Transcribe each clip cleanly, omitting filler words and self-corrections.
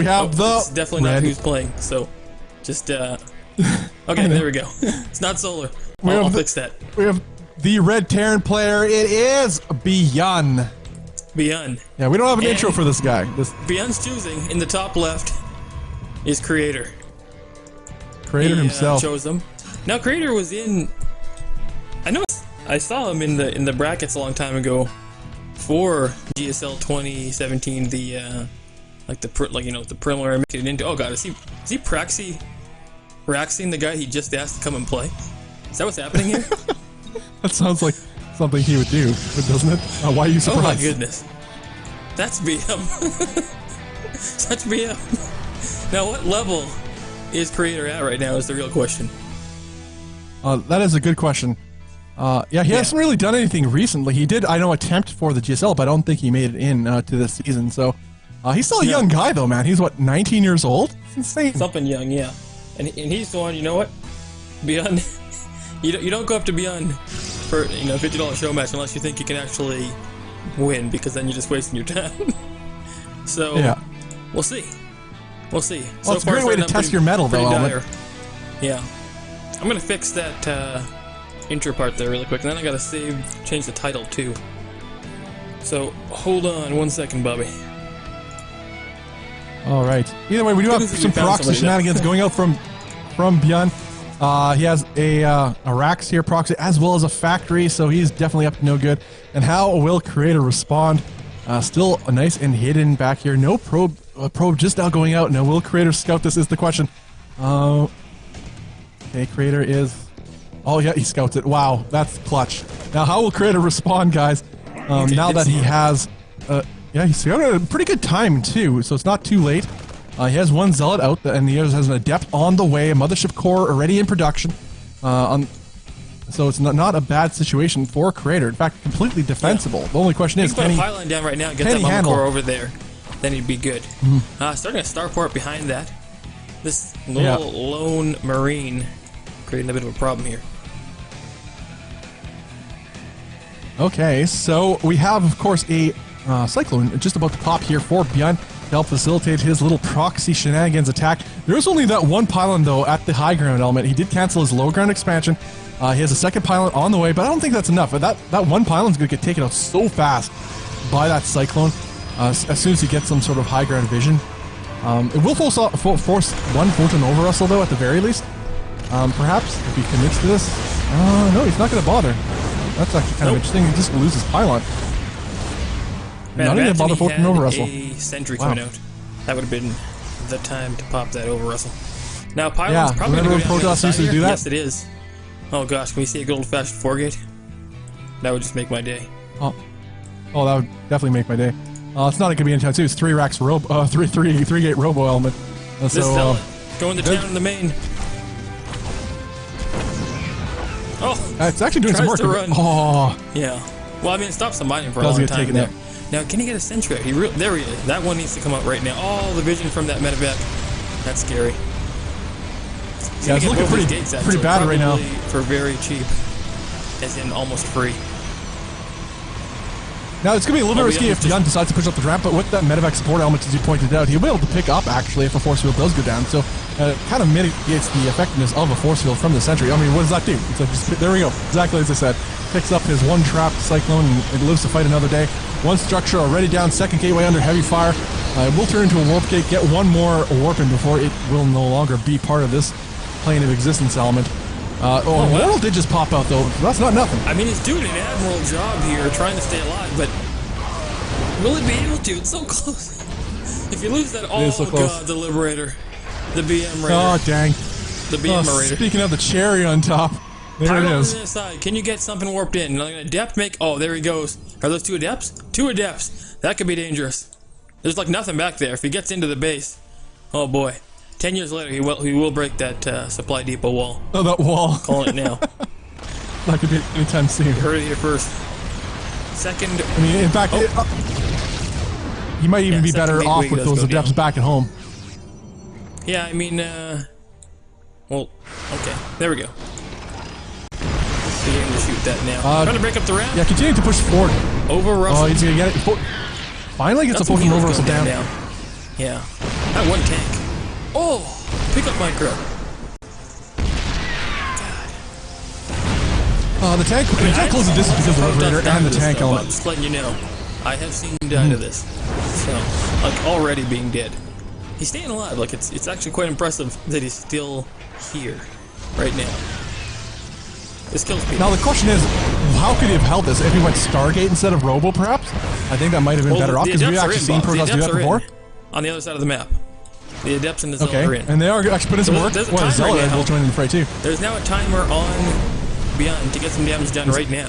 We have it's definitely not who's playing, so just okay, there we go. It's not solar. I'll fix that. We have the red Terran player. It is ByuN. ByuN. Yeah, we don't have an intro for this guy. ByuN's choosing in the top left is Creator. Creator himself chose them. Now Creator was in. I saw him in the brackets a long time ago for GSL 2017. The the preliminary made it into. Oh god, is he Raxing the guy he just asked to come and play? Is that what's happening here? That sounds like something he would do, doesn't it? Why are you surprised? Oh my goodness, that's BM. That's BM. Now, what level is Creator at right now? Is the real question. That is a good question. Yeah, he hasn't really done anything recently. He did, I know, attempt for the GSL, but I don't think he made it in to this season. So he's still a young guy, though, man. He's what, 19 years old? It's insane. Something young, yeah. And he's the one. You know what? ByuN. You don't go up to ByuN for $50 show match unless you think you can actually win, because then you're just wasting your time. So we'll see. We'll see. Well, so it's a great way to test your metal, though. Yeah. I'm gonna fix that intro part there really quick, and then I gotta change the title too. So hold on 1 second, Bobby. All right. Either way, we do have some proxy shenanigans going out from ByuN. He has a Rax here proxy as well as a factory, so he's definitely up to no good. And how will Creator respond? Still a nice and hidden back here. No probe just now going out. Now will Creator scout this is the question. Okay, Creator is... Oh yeah, he scouts it. Wow, that's clutch. Now how will Creator respond, guys? Now that he has... yeah, he scouted at a pretty good time too, so it's not too late. He has one Zealot out, and he has an Adept on the way, a Mothership Core already in production. So it's not a bad situation for Creator. In fact, completely defensible. The only question is, can he put a pylon down right now and get that Mother Core over there? Then he'd be good. Starting a starport behind that. This little lone Marine creating a bit of a problem here. Okay, so we have, of course, a Cyclone just about to pop here for ByuN to help facilitate his little proxy shenanigans attack. There is only that one pylon, though, at the high ground element. He did cancel his low ground expansion. He has a second pylon on the way, but I don't think that's enough. That one pylon is going to get taken out so fast by that Cyclone as soon as he gets some sort of high ground vision. It will force one photon over Russell, though, at the very least. Perhaps, if he commits to this. No, he's not going to bother. That's actually kind of interesting. He just loses pylon. Man, not even bother photon over Russell. A sentry coming out. That would have been the time to pop that over Russell. Now, pylon's probably going to go down Protoss used to do that? Yes, it is. Oh gosh, can we see a good old-fashioned 4-gate? That would just make my day. Oh, that would definitely make my day. It's not going to be anytime soon. It's 3-Rax three-gate robo element. This Zealot going to town in the main. Oh, it's actually doing some work. Oh, yeah. Well, I mean, it stops the mining for a long time there. Now, can he get a sentry out? There he is. That one needs to come out right now. Oh, the vision from that medevac. That's scary. Yeah, it's looking pretty bad right now. For very cheap, as in almost free. Now, it's going to be a little bit risky if ByuN decides to push up the ramp, but with that medevac support element, as you pointed out, he'll be able to pick up, actually, if a force field does go down. So, it kind of mitigates the effectiveness of a force field from the sentry. I mean, what does that do? It's like there we go. Exactly as I said. Picks up his one trapped Cyclone and it lives to fight another day. One structure already down, second gateway under heavy fire. It will turn into a warp gate, get one more warp in before it will no longer be part of this plane of existence element. Mortal did just pop out, though. That's not nothing. I mean, he's doing an admirable job here trying to stay alive, but will it be able to? It's so close. If you lose that, God, the Liberator. The BM Raider. Oh, dang. The BM Raider. Speaking of the cherry on top, there it is. On the side. Can you get something warped in? Like an Adept make... Oh, there he goes. Are those two Adepts? Two Adepts. That could be dangerous. There's like nothing back there. If he gets into the base, oh boy. 10 years later, he will break that supply depot wall. Oh, that wall. Calling it now. That could be anytime soon. You heard it here first. Second... I mean, in fact, he might even be better off with those Adepts back at home. Yeah, I mean, well, okay. There we go. Beginning to shoot that now. Trying to break up the ramp. Yeah, continuing to push forward. Over Russell. Oh, he's going to get it. Finally gets a Pokemon over Russell down. Yeah. That one tank. Oh, pick up micro. The tank, you can't close the distance because of the Raider and the tank element. Just letting you know, I have seen him die to this. So, like, already being dead. He's staying alive. Like, it's actually quite impressive that he's still here right now. This kills people. Now the question is, how could he have held this if he went Stargate instead of Robo, perhaps? I think that might have been better off because we've actually seen Protoss do that before. On the other side of the map. The Adepts and the Zealot are in. And they are actually putting some work. Well, the Zealot will join in the fray too. There's now a timer on ByuN to get some damage done right now.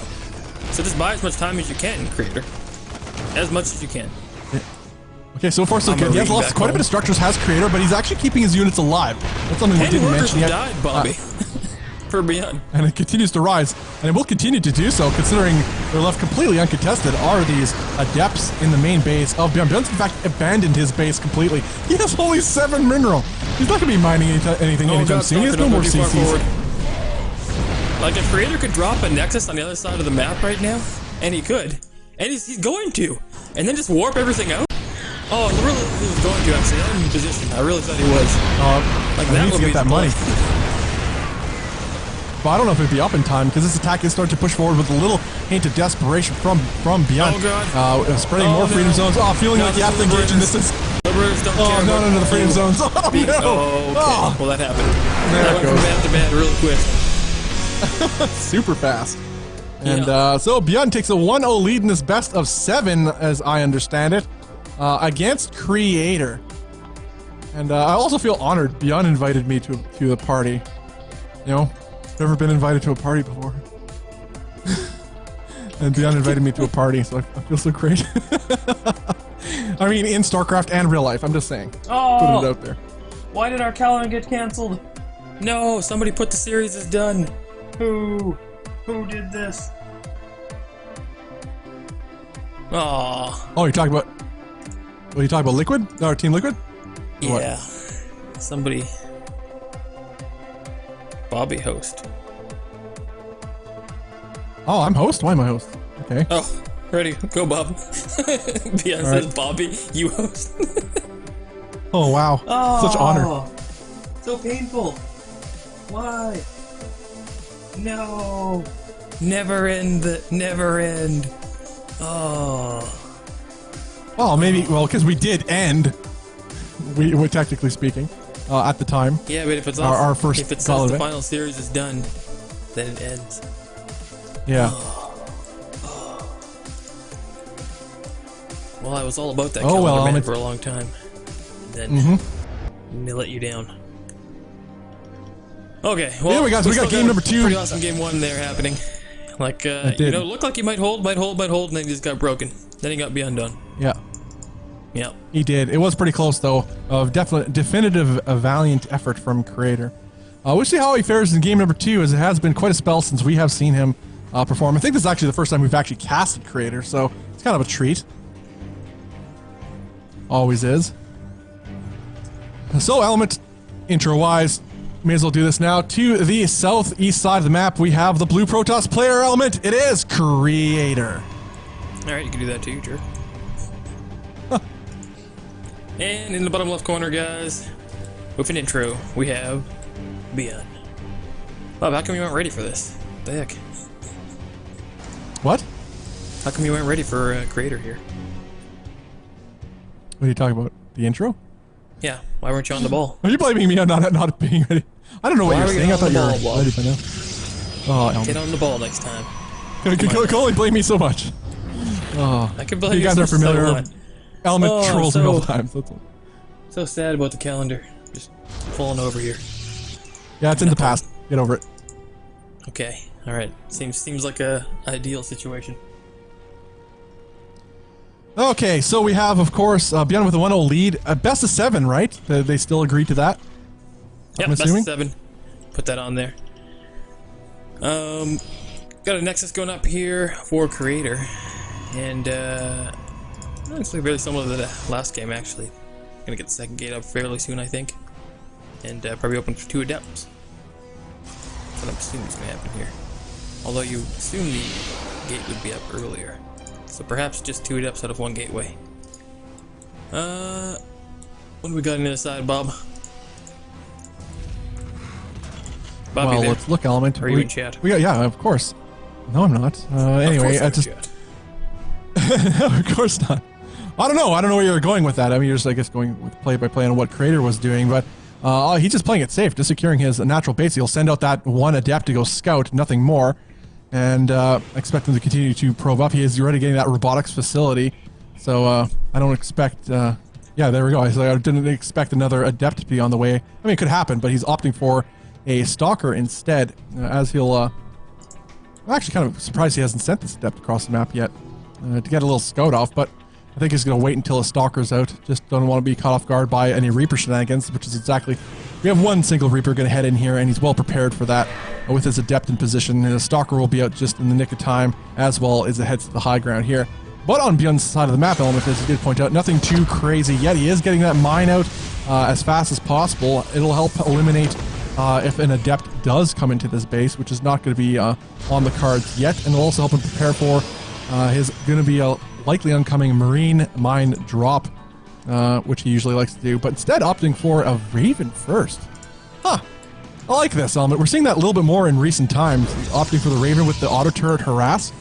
So just buy as much time as you can, Creator. As much as you can. Yeah. Okay, so far so good. He has lost quite a bit of structures, has Creator, but he's actually keeping his units alive. That's something we didn't mention yet. 10 workers died, Bobby. For ByuN. And it continues to rise, and it will continue to do so, considering they're left completely uncontested are these Adepts in the main base of ByuN. ByuN's in fact abandoned his base completely. He has only 7 mineral. He's not going to be mining anything anytime soon. He has no more CCs. Like, if Creator could drop a Nexus on the other side of the map right now, and he could, and he's going to, and then just warp everything out. Oh, really, he was going to actually. I'm in position. I really thought he was. Like that would be that money. But I don't know if it'd be up in time because this attack is starting to push forward with a little hint of desperation from ByuN. Oh god. Spreading more freedom zones. Oh, feeling like you have to engage in this. Oh no, the freedom zones. Oh no. Oh, okay. Well, that happened. That went from bad to bad real quick. Super fast. And so ByuN takes a 1-0 lead in this best of 7, as I understand it, against Creator. And I also feel honored. ByuN invited me to the party. You know, never been invited to a party before. And ByuN invited me to a party, so I feel so great. I mean, in StarCraft and real life. I'm just saying. Oh, put it out there. Why did our calendar get canceled? No, somebody put the series as done. Who did this? Oh, you're talking about... Well, you talking about Liquid? Our Team Liquid? Yeah. Somebody... Bobby host. Oh, I'm host? Why am I host? Okay. Oh, ready. Go, Bob. ByuN says Bobby, you host. Oh, wow. Oh, such honor. So painful. Why? No. Never end. Oh. Well, maybe, because we did end, we were technically speaking, at the time. Yeah, but if it's our first if it says the final series is done, then it ends. Yeah. Well, I was all about that calendar man for a long time. Then they let you down. Okay, well, anyway, guys, we got game number 2. Pretty awesome game 1 there happening. Like, you know, looked like he might hold, and then he just got broken. Then he got ByuN done. Yeah. Yeah. He did. It was pretty close, though. Definitive, a valiant effort from Creator. We'll see how he fares in game number 2, as it has been quite a spell since we have seen him perform. I think this is actually the first time we've actually casted Creator, so it's kind of a treat. Always is. So, Element, intro-wise, may as well do this now. To the southeast side of the map, we have the blue Protoss player element. It is Creator. Alright, you can do that too, jerk. And in the bottom left corner, guys, with an intro, we have ByuN. Bob, how come you weren't ready for this? What the heck? What? How come you weren't ready for Creator here? What are you talking about? The intro? Yeah, why weren't you on the ball? Are you blaming me on not being ready? I don't know what you're saying. I thought you were ready by now. Oh, Element. Get on the ball next time. You can only blame me so much. Oh, I can blame you guys are familiar. So Element trolls me all the time. So sad about the calendar. Just falling over here. Yeah, it's in the past. Get over it. Okay. All right. Seems like a ideal situation. Okay, so we have, of course, ByuN with a 1-0 lead. Best of 7, right? They still agree to that? Yep, best of 7. Put that on there. Got a Nexus going up here for Creator. And, it's really similar to the last game, actually. Gonna get the second gate up fairly soon, I think. And probably open for 2 Adepts. That's what I'm assuming is gonna happen here. Although you assume the gate would be up earlier. So perhaps just 2 Adepts out of 1 gateway. What do we got on the other side, Bob? Bobby, Well, there? let's look, Element. Are you in chat? Yeah, of course. No, I'm not. Anyway, of course of course not. I don't know where you're going with that. I mean, you're just, I guess, going with play-by-play on what Crater was doing, but he's just playing it safe, just securing his natural base. He'll send out that one adept to go scout, nothing more, and expect him to continue to probe up. He is already getting that robotics facility, so I don't expect... yeah, there we go. I didn't expect another adept to be on the way. I mean, it could happen, but he's opting for a stalker instead, as he'll... I'm actually kind of surprised he hasn't sent this adept across the map yet to get a little scout off, but I think he's going to wait until his stalker's out. Just don't want to be caught off guard by any Reaper shenanigans, which is exactly... We have one single Reaper going to head in here, and he's well prepared for that with his adept in position. And the stalker will be out just in the nick of time, as well as it heads to the high ground here. But on ByuN's side of the map, Element, as he did point out, nothing too crazy yet. He is getting that mine out as fast as possible. It'll help eliminate if an adept does come into this base, which is not going to be on the cards yet. And it'll also help him prepare for his going to be a likely oncoming marine mine drop, which he usually likes to do, but instead opting for a Raven first. Huh. I like this Element. We're seeing that a little bit more in recent times, opting for the Raven with the auto turret harass.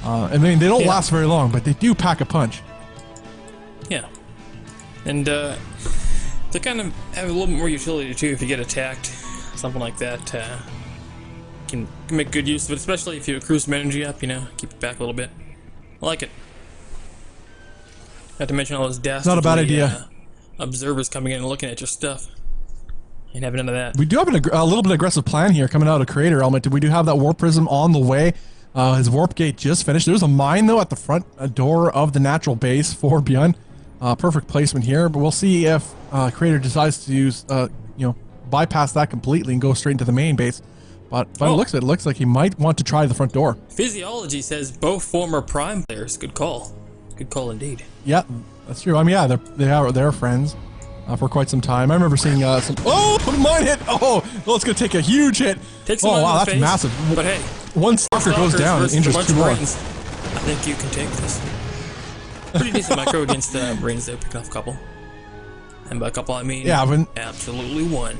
I mean, they don't last very long, but they do pack a punch. Yeah. And they kind of have a little bit more utility too if you get attacked. Something like that can make good use of it, especially if you accrue some energy up, you know, keep it back a little bit. I like it. Not to mention all those dastardly Not a bad idea. Observers coming in and looking at your stuff. Ain't having none of that. We do have a little bit aggressive plan here coming out of Crater, Element. We do have that warp prism on the way. His warp gate just finished. There's a mine, though, at the front door of the natural base for ByuN. Perfect placement here, but we'll see if Crater decides to use, bypass that completely and go straight into the main base. But by the looks of it, looks like he might want to try the front door. Physiology says both former Prime players. Good call. Good call indeed. Yeah, that's true. I mean, yeah, they're friends for quite some time. I remember seeing some... Oh, mine hit! Oh, well, it's going to take a huge hit. Take some wow, that's face, massive. But hey, one stalker goes down and injures two more. I think you can take this. Pretty decent micro against the Marines there, picking off a couple. And by a couple, I mean absolutely one.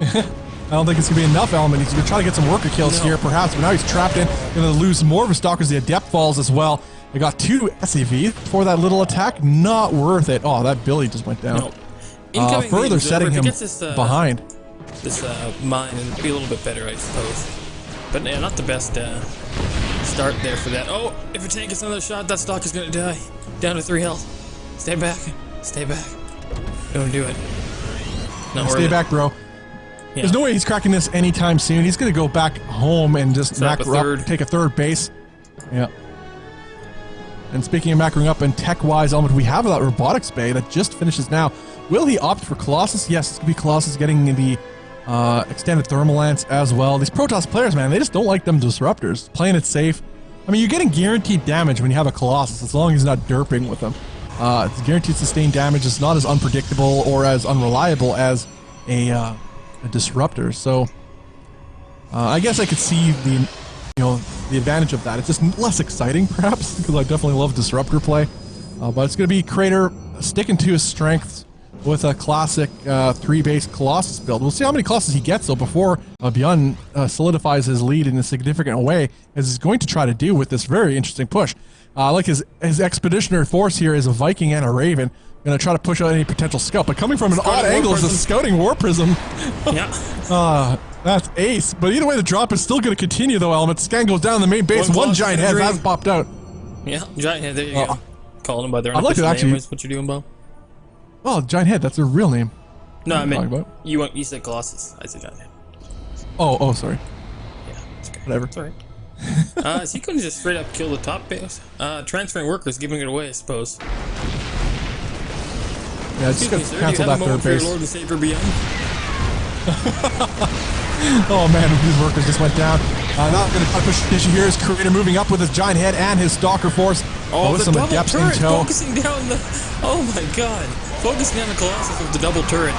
I don't think it's going to be enough, Element. He's going to try to get some worker kills here, perhaps, but now he's trapped in. Going to lose more of his stalkers. The adept falls as well. I got 2 SCVs for that little attack. Not worth it. Oh, that Billy just went down. No. Further setting him behind. This mine and be a little bit better, I suppose. But yeah, not the best start there for that. Oh, if a tank gets another shot, that stalker's going to die. Down to 3 health. Stay back. Stay back. Don't do it. Stay back, bro. Yeah. There's no way he's cracking this anytime soon. He's going to go back home and just take a third base. Yeah. And speaking of macroing up and tech-wise, Element, we have that robotics bay that just finishes now. Will he opt for Colossus? Yes, it's going to be Colossus getting the extended thermal lance as well. These Protoss players, man, they just don't like them disruptors. Playing it safe. I mean, you're getting guaranteed damage when you have a Colossus, as long as you're not derping with them. It's guaranteed sustained damage. It's not as unpredictable or as unreliable as a disruptor. So, I guess I could see the advantage of that. It's just less exciting, perhaps, because I definitely love disruptor play. But it's going to be Crater sticking to his strengths with a classic 3-base Colossus build. We'll see how many Colossus he gets, though, before ByuN solidifies his lead in a significant way, as he's going to try to do with this very interesting push. Like his Expeditioner force here is a Viking and a Raven. Going to try to push out any potential scout, but coming from an odd angle is a scouting war prism. Yeah. That's ace. But either way, the drop is still going to continue, though, Element. Scan goes down the main base. One giant head has popped out. Yeah, giant head. There you go. Calling them by their I'd like to actually... name. What you're doing, Bob? Oh, giant head. That's their real name. No, I mean, you said Colossus. I said giant head. Oh, sorry. Yeah, it's okay. Whatever. It's alright. So you couldn't just straight up kill the top base. Transferring workers, giving it away, I suppose. Yeah, just got to cancel that third base. Lord and Savior ByuN? Oh man, these workers just went down. Not going to push the issue here. Is Crater moving up with his giant head and his stalker force. With some adepts in tow. Focusing down the... Oh my god. Focusing down the Colossus with the double turret.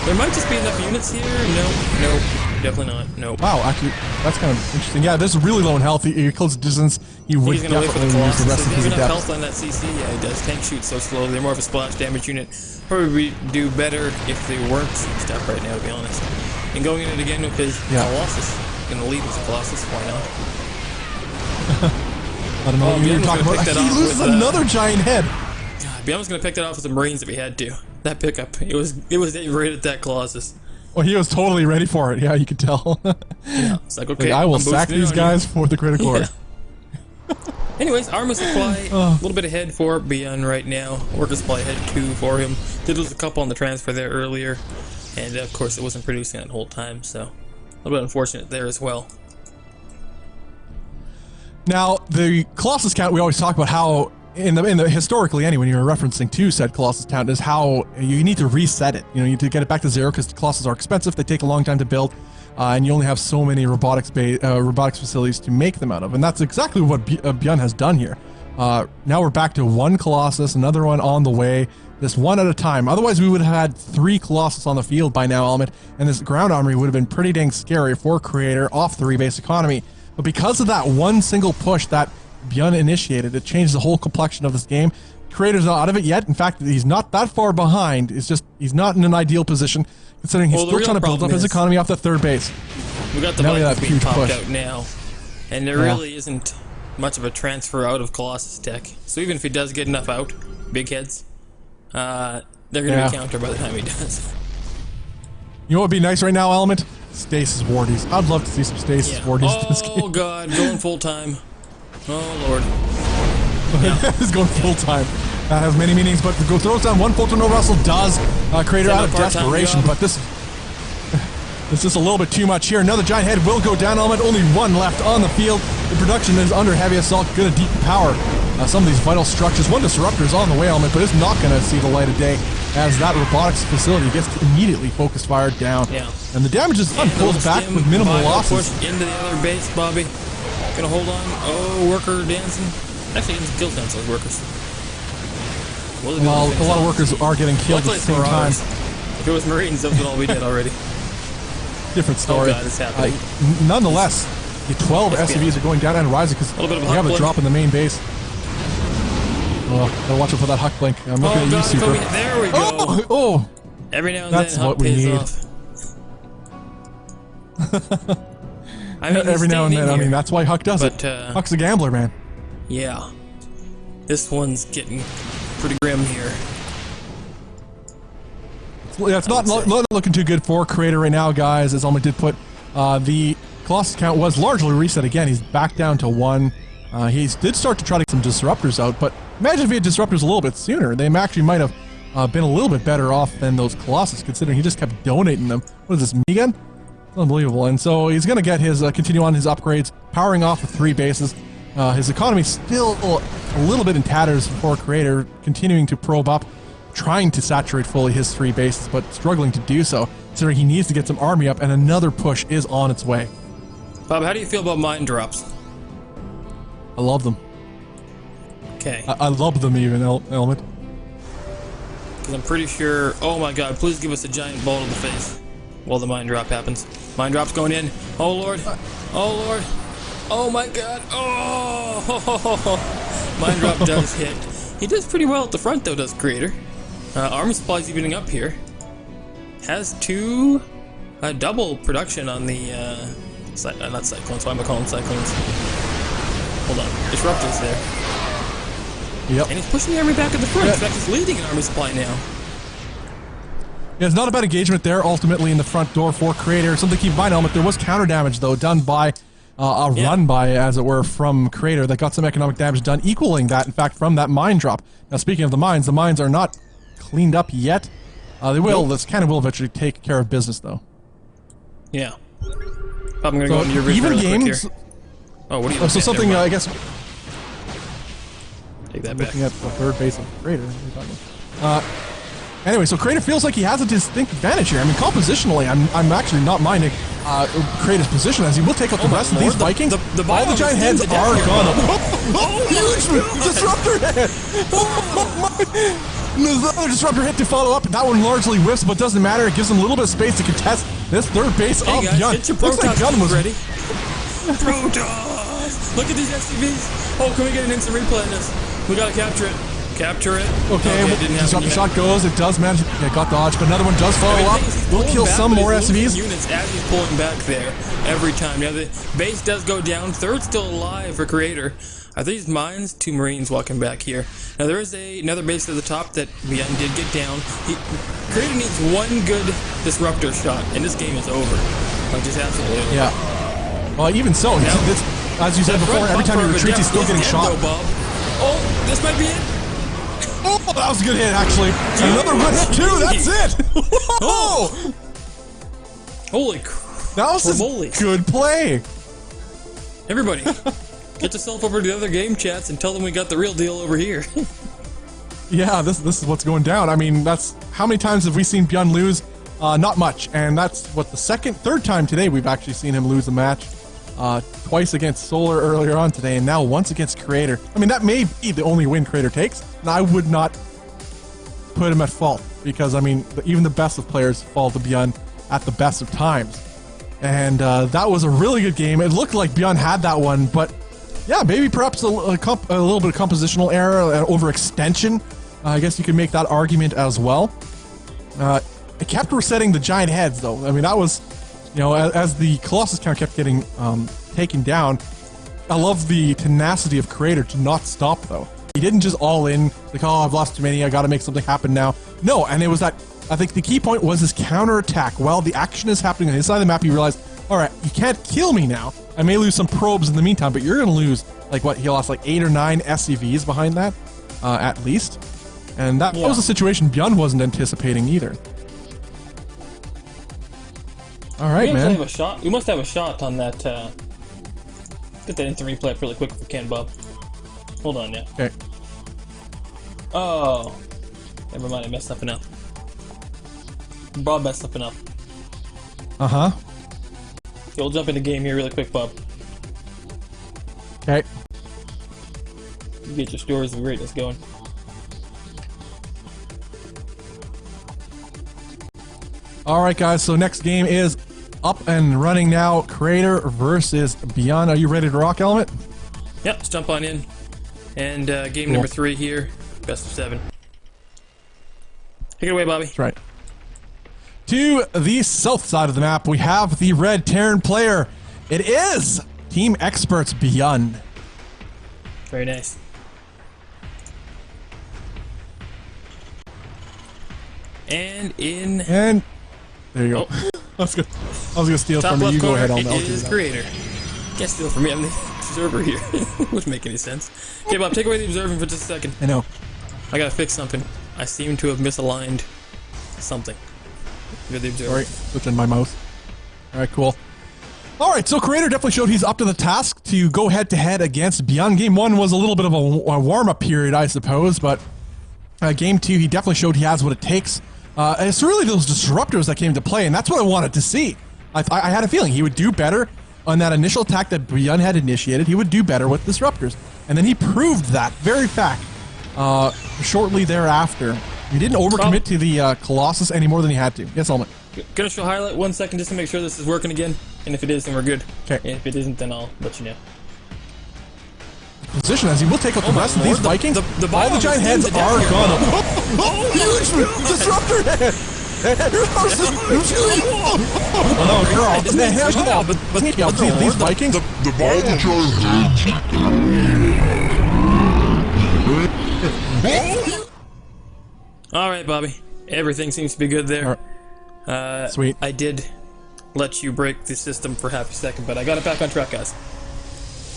There might just be enough units here. No, definitely not. No. Wow, actually, that's kind of interesting. Yeah, this is really low in health. He close distance. He would definitely lose the rest of his adepts. Enough health on that CC. Yeah, he does. Tank shoots so slowly. They're more of a splash damage unit. probably do better if they weren't sieged up right now, to be honest. And going in it again with his Colossus. Going to lead with the Colossus, why not? I don't know what you're talking about. He loses another giant head. ByuN was going to pick that off with the Marines if he had to. That pickup. It was right at that Colossus. Well, he was totally ready for it. Yeah, you could tell. Yeah, it's like, okay, I will sack these guys for the critical core. Anyways, armor supply, a little bit ahead for ByuN right now. Worker supply ahead 2 for him. Did lose a couple on the transfer there earlier. And of course, it wasn't producing that whole time, so a little bit unfortunate there as well. Now, the Colossus count, we always talk about how, in the historically anyway, when you're referencing to said Colossus count, is how you need to reset it. You know, you need to get it back to 0 because Colossus are expensive. They take a long time to build, and you only have so many robotics facilities to make them out of. And that's exactly what ByuN has done here. Now we're back to 1 Colossus, another one on the way. This one at a time. Otherwise, we would have had 3 Colossus on the field by now, Element, and this ground armory would have been pretty dang scary for Creator off the rebase economy. But because of that one single push that ByuN initiated, it changed the whole complexion of this game. Creator's not out of it yet. In fact, he's not that far behind. It's just he's not in an ideal position, considering he's still trying to build up his economy off the 3rd base. We got the Vikings being popped out now, and there really isn't much of a transfer out of Colossus tech. So even if he does get enough out, big heads, they're going to be countered by the time he does. You know what would be nice right now, Element? Stasis wardies. I'd love to see some stasis wardies in this game. Oh god, going full time. Oh lord. It's going full time. That has many meanings, but go throws down 1 full turnover Russell does Creator out of desperation, but this is just a little bit too much here. Another giant head will go down, Element. Only 1 left on the field. The production is under heavy assault, gonna deep power some of these vital structures. 1 disruptor is on the way, Element, but it's not gonna see the light of day as that robotics facility gets immediately focus fired down. Yeah. And the damage is done, pulls back with minimal losses. Push into the other base, Bobby. Gonna hold on. Oh, worker dancing. Actually, he doesn't kill those workers. Well, a lot of workers are getting killed at the same time. If it was Marines, that would all be dead already. Different story. Oh god, it's happening. Nonetheless, the 12 SCVs are going down and rising because we have a drop in the main base. Oh, gotta watch out for that Huck blink. I'm looking at you, Super. There we go. Oh! Every now and then, Huck pays off. I mean, every now and then, I mean, that's why Huck does it. Huck's a gambler, man. Yeah. This one's getting pretty grim here. It's not looking too good for Creator right now, guys, as Alma did put. The Colossus count was largely reset again. He's back down to 1. He did start to try to get some disruptors out, but imagine if he had disruptors a little bit sooner. They actually might have been a little bit better off than those Colossus, considering he just kept donating them. What is this, minigun? Unbelievable. And so he's going to get his continue on his upgrades, powering off with 3 bases. His economy still a little bit in tatters for Creator, continuing to probe up, trying to saturate fully his 3 bases, but struggling to do so, considering he needs to get some army up, and another push is on its way. Bob, how do you feel about mine drops? I love them. Okay. I love them even, Element. Because I'm pretty sure... Oh my god, please give us a giant ball to the face while the mine drop happens. Mine drop's going in. Oh lord. Oh lord. Oh my god. Oh! Mine drop does hit. He does pretty well at the front though, does Creator. Army supply's evening up here. Has 2 double production on the... not Cyclones, why am I calling Cyclones? Hold on. Disruptors there. Yep. And he's pushing the army back at the front. In fact, he's leading an army supply now. Yeah, it's not a bad engagement there, ultimately, in the front door for Creator. Something to keep in mind, Element. There was counter damage, though, done by a run by, as it were, from Creator that got some economic damage done, equaling that, in fact, from that mine drop. Now, speaking of the mines are not cleaned up yet. They will. This kind of will eventually take care of business, though. Yeah. I'm going to go into your rig even really games. Quick here. Oh, what are you so something, I guess... Take that back. Looking at the 3rd base of Creator. Anyway, so Creator feels like he has a distinct advantage here. I mean, compositionally, I'm actually not minding Creator's position, as he will take out the rest of these Vikings. All the giant heads are gone. Huge disruptor hit! There's another disruptor hit to follow up. That one largely whiffs, but doesn't matter. It gives him a little bit of space to contest this 3rd base of ByuN. Get your Protoss was ready. Protoss! Look at these SCVs. Oh, can we get an instant replay on this? We gotta capture it. Capture it. Okay, well, didn't have the shot goes. It does manage. Yeah, got dodged, but another one does follow up. Will kill some more SCVs. Units as he's pulling back there every time. Now the base does go down. Third still alive for Creator. Are these mines? 2 Marines walking back here. Now there is another base at the top that ByuN did get down. Creator needs one good disruptor shot, and this game is over. Like just absolutely over. Yeah. Well, even so, now, as you said before, every time he retreats, he's still getting shot. Oh, this might be it. Oh, that was a good hit, actually. Another good hit too. That's it. Oh, holy crap! That was a good play. Everybody. Get yourself over to the other game chats and tell them we got the real deal over here. Yeah, this is what's going down. I mean, that's how many times have we seen ByuN lose? Not much, and that's what the third time today we've actually seen him lose a match. Twice against Solar earlier on today, and now once against Creator. I mean, that may be the only win Creator takes, and I would not put him at fault because I mean, even the best of players fall to ByuN at the best of times. And that was a really good game. It looked like ByuN had that one, but. Yeah, maybe perhaps a little bit of compositional error, overextension. I guess you could make that argument as well. It kept resetting the giant heads, though. I mean, that was, you know, as the Colossus count kept getting taken down. I love the tenacity of Creator to not stop, though. He didn't just all in, like, oh, I've lost too many, I gotta make something happen now. No, and it was that, I think the key point was his counterattack. While the action is happening on his side of the map, he realized, all right, you can't kill me now. I may lose some probes in the meantime, but you're going to lose, like, what, he lost like 8 or 9 SCVs behind that, at least. And that was a situation ByuN wasn't anticipating either. All right, man. We must have a shot on that. Get that instant replay up really quick if we can, Bob. Hold on, yeah. Okay. Oh. Never mind, I messed something up. Bob messed something up. Uh-huh. We'll jump in the game here really quick, Bob. Okay. Get your stories of greatness going. Alright, guys, so next game is up and running now. Creator versus ByuN. Are you ready to rock, Element? Yep, let's jump on in. And game number 3 here. Best of 7. Take it away, Bobby. That's right. To the south side of the map, we have the red Terran player. It is Team Experts ByuN. Very nice. And there you go. Oh. I was gonna steal Top from you. You go ahead. It is Creator. Can't steal from me. I'm the observer here. Wouldn't make any sense. Okay, Bob, take away the observing for just a second. I know. I gotta fix something. I seem to have misaligned something. You're the observer. Sorry, switching my mouse. Alright, cool. Alright, so Creator definitely showed he's up to the task to go head-to-head against ByuN. Game 1 was a little bit of a warm-up period, I suppose, but Game 2, he definitely showed he has what it takes. It's really those disruptors that came into play, and that's what I wanted to see. I had a feeling he would do better on that initial attack that ByuN had initiated. He would do better with disruptors. And then he proved that very fact shortly thereafter. He didn't overcommit to the Colossus any more than he had to. Yes, Element. Gonna show highlight 1 second just to make sure this is working again. And if it is, then we're good. Okay. And if it isn't, then I'll let you know. Position as he will take out the rest of these Vikings. All the giant heads are gone. Huge disruptor head! Oh, girl. These Vikings. Alright, Bobby. Everything seems to be good there. Sweet. I did let you break the system for half a second, but I got it back on track, guys.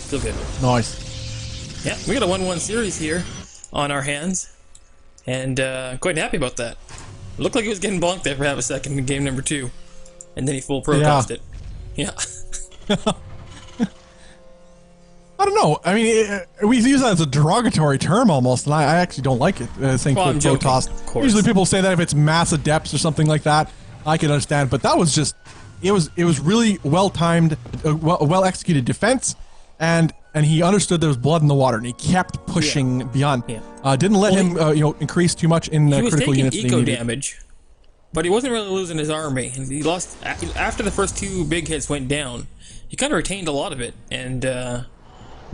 Still good. Nice. Yeah, we got a 1-1 series here on our hands, and quite happy about that. It looked like he was getting bonked there for half a second in game number 2, and then he full pro-tossed it. Yeah. I don't know. I mean, we use that as a derogatory term almost, and I actually don't like it, saying pro-tossed. Usually people say that if it's mass adepts or something like that, I can understand, but that was just, it was really well-timed, well-executed defense, and he understood there was blood in the water, and he kept pushing ByuN. Yeah. Didn't let him, increase too much in critical units. He was taking eco damage, but he wasn't really losing his army. And he lost after the first 2 big hits went down. He kind of retained a lot of it, and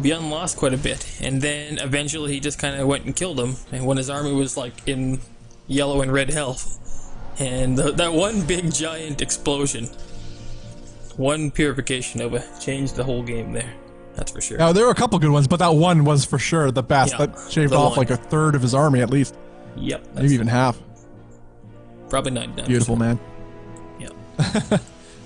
ByuN lost quite a bit, and then eventually he just kind of went and killed him, and when his army was like in yellow and red health, and that one big giant explosion, one purification Nova changed the whole game there. That's for sure. Now, there were a couple good ones, but that one was for sure the best. Yeah, that shaved off like a third of his army at least. Yep. Maybe even half. Probably 99%. Beautiful, man. Yep. All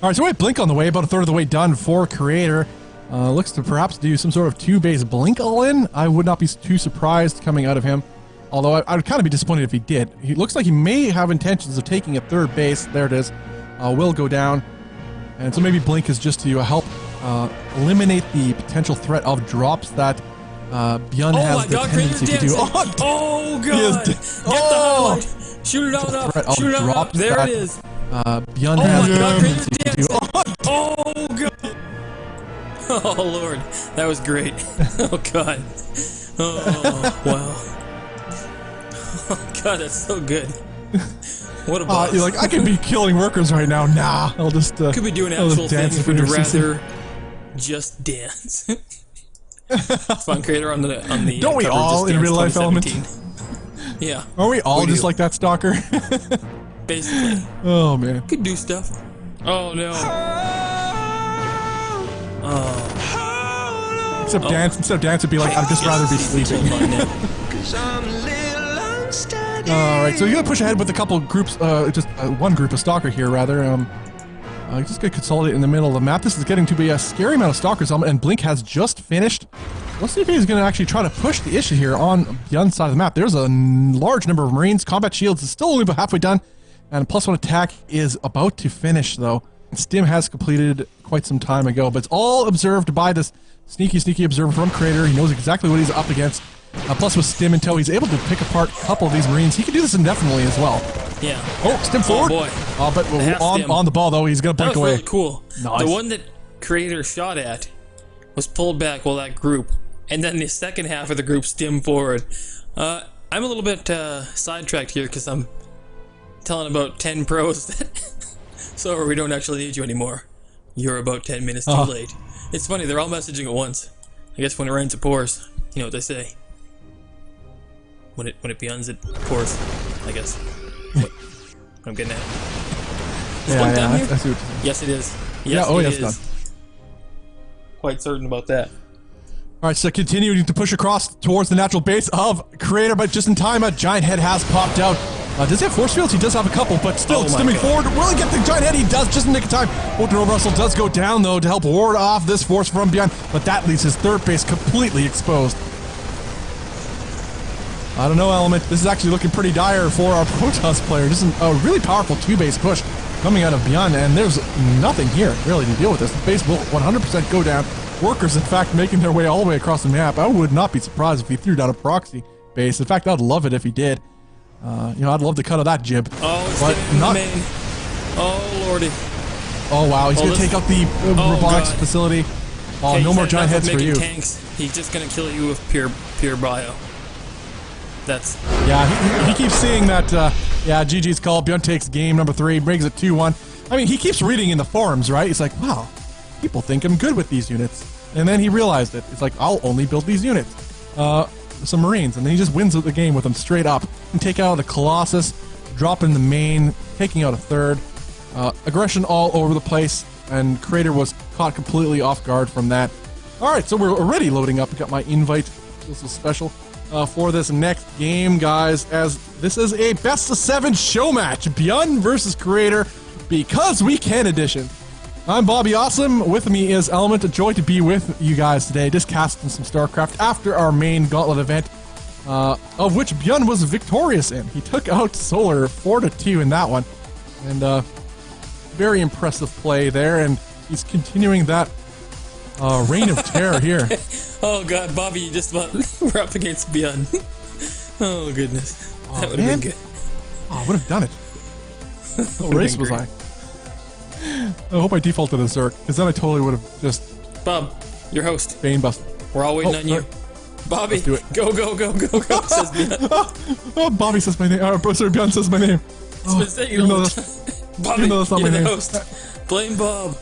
right, so we have Blink on the way, about a third of the way done for Creator. Looks to perhaps do some sort of 2-base Blink all-in. I would not be too surprised coming out of him. Although I would kind of be disappointed if he did. He looks like he may have intentions of taking a 3rd base. There it is. Will go down. And so maybe Blink is just to help eliminate the potential threat of drops that ByuN has the tendency to do. Oh god! Get the highlight! Shoot it on up! Shoot it on up! There it is! ByuN has the tendency to do. Oh god! Oh lord, that was great. Oh god. Oh wow. Oh god, that's so good. What a boss. You're like, I could be killing workers right now. Nah, I'll just could be doing actual things. Would rather just dance. Fun Creator on the don't we all in real life Element? Yeah. Are we all just like that stalker? Basically. Oh man. Could do stuff. Oh no. Oh. Except dance would be like, I'd just rather be sleeping. Alright, so you're gonna push ahead with a couple groups, just one group of stalker here rather. Just gonna consolidate in the middle of the map. This is getting to be a scary amount of stalkers, and Blink has just finished. Let's see if he's gonna actually try to push the issue here on ByuN's side of the map. There's a large number of Marines. Combat shields is still only about halfway done, and +1 attack is about to finish though. Stim has completed quite some time ago, but it's all observed by this sneaky observer from Creator. He knows exactly what he's up against. Plus with Stim and Tow, he's able to pick apart a couple of these Marines. He can do this indefinitely as well. Yeah. Oh, Stim forward. Oh boy. But on the ball though, he's gonna blink away. That was really cool. Nice. The one that Creator shot at was pulled back while that group, and then the second half of the group Stim forward. I'm a little bit sidetracked here because I'm telling about 10 pros that sorry, we don't actually need you anymore. You're about 10 minutes too late. It's funny, they're all messaging at once. I guess when it rains it pours. You know what they say. When it ByuNs it pours, I guess. What I'm getting at. Yeah, I see what you're saying. Yes, it is. Yes, it yes, is. done. Quite certain about that. Alright, so continuing to push across towards the natural base of Creator, but just in time, a giant head has popped out. Does he have force fields? He does have a couple, but still stimming forward. Will he get the giant head? He does, just in the nick of time. Ultra Russell does go down, though, to help ward off this force from ByuN, but that leaves his 3rd base completely exposed. I don't know, Element. This is actually looking pretty dire for our Protoss player. This is a really powerful 2-base push coming out of ByuN, and there's nothing here, really, to deal with this. The base will 100% go down. Workers, in fact, making their way all the way across the map. I would not be surprised if he threw down a proxy base. In fact, I'd love it if he did. I'd love to cut out that jib. Oh, it's but not. Oh, lordy. Oh, wow. He's going to take out the robotics facility. Oh, no more giant heads for you. Tanks. He's just going to kill you with pure bio. That's... Yeah, he keeps seeing that, GG's call. ByuN takes game number 3, brings it 2-1. I mean, he keeps reading in the forums, right? He's like, wow, people think I'm good with these units. And then he realized it. It's like, I'll only build these units. Some Marines, and then he just wins the game with them straight up. And take out the Colossus, dropping the main, taking out a 3rd. Aggression all over the place, and Creator was caught completely off guard from that. Alright, so we're already loading up. I got my invite. This is special for this next game, guys, as this is a best-of-7 show match. ByuN versus Creator, Because We Can edition. I'm Bobby Awesome. With me is Element. A joy to be with you guys today, just casting some StarCraft after our main Gauntlet event, of which ByuN was victorious in. He took out Solar 4-2 in that one, and very impressive play there, and he's continuing that reign of terror here. Oh god, Bobby, you just about we're up against ByuN. Oh goodness, that would have been good. Oh, I would have done it. What race was I? I hope I defaulted to Zerk, because then I totally would have just... Bob, your host. Bane bust. We're all waiting on you. Bobby, let's do it. Go, says ByuN. Bobby says my name. Sorry, ByuN says my name. Bobby, even though that's not my name. Host. Blame Bob.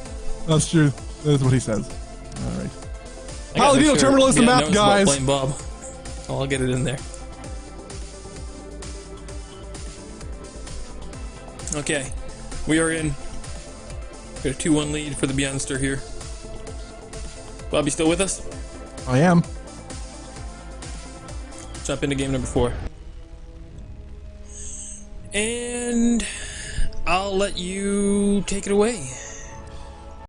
That's true. That is what he says. Alright. Paladino terminal is the map, guys. Playing Bob. Oh, I'll get it in there. Okay, we are in. Got a 2-1 lead for the ByuNster here. Bob, you still with us? I am. Jump into game number 4. And I'll let you take it away.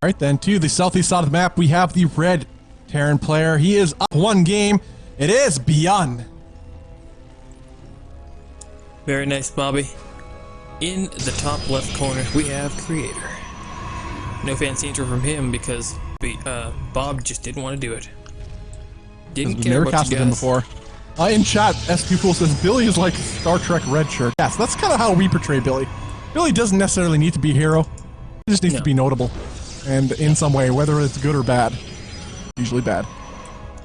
All right, then, to the southeast side of the map, we have the red Terran player. He is up 1 game. It is ByuN. Very nice, Bobby. In the top left corner, we have Creator. No fancy intro from him because Bob just didn't want to do it. Didn't care about you guys. Him before. In chat, S2Pool says Billy is like Star Trek red shirt. Yes, that's kind of how we portray Billy. Billy doesn't necessarily need to be a hero. He just needs to be notable. And in some way, whether it's good or bad. Usually bad.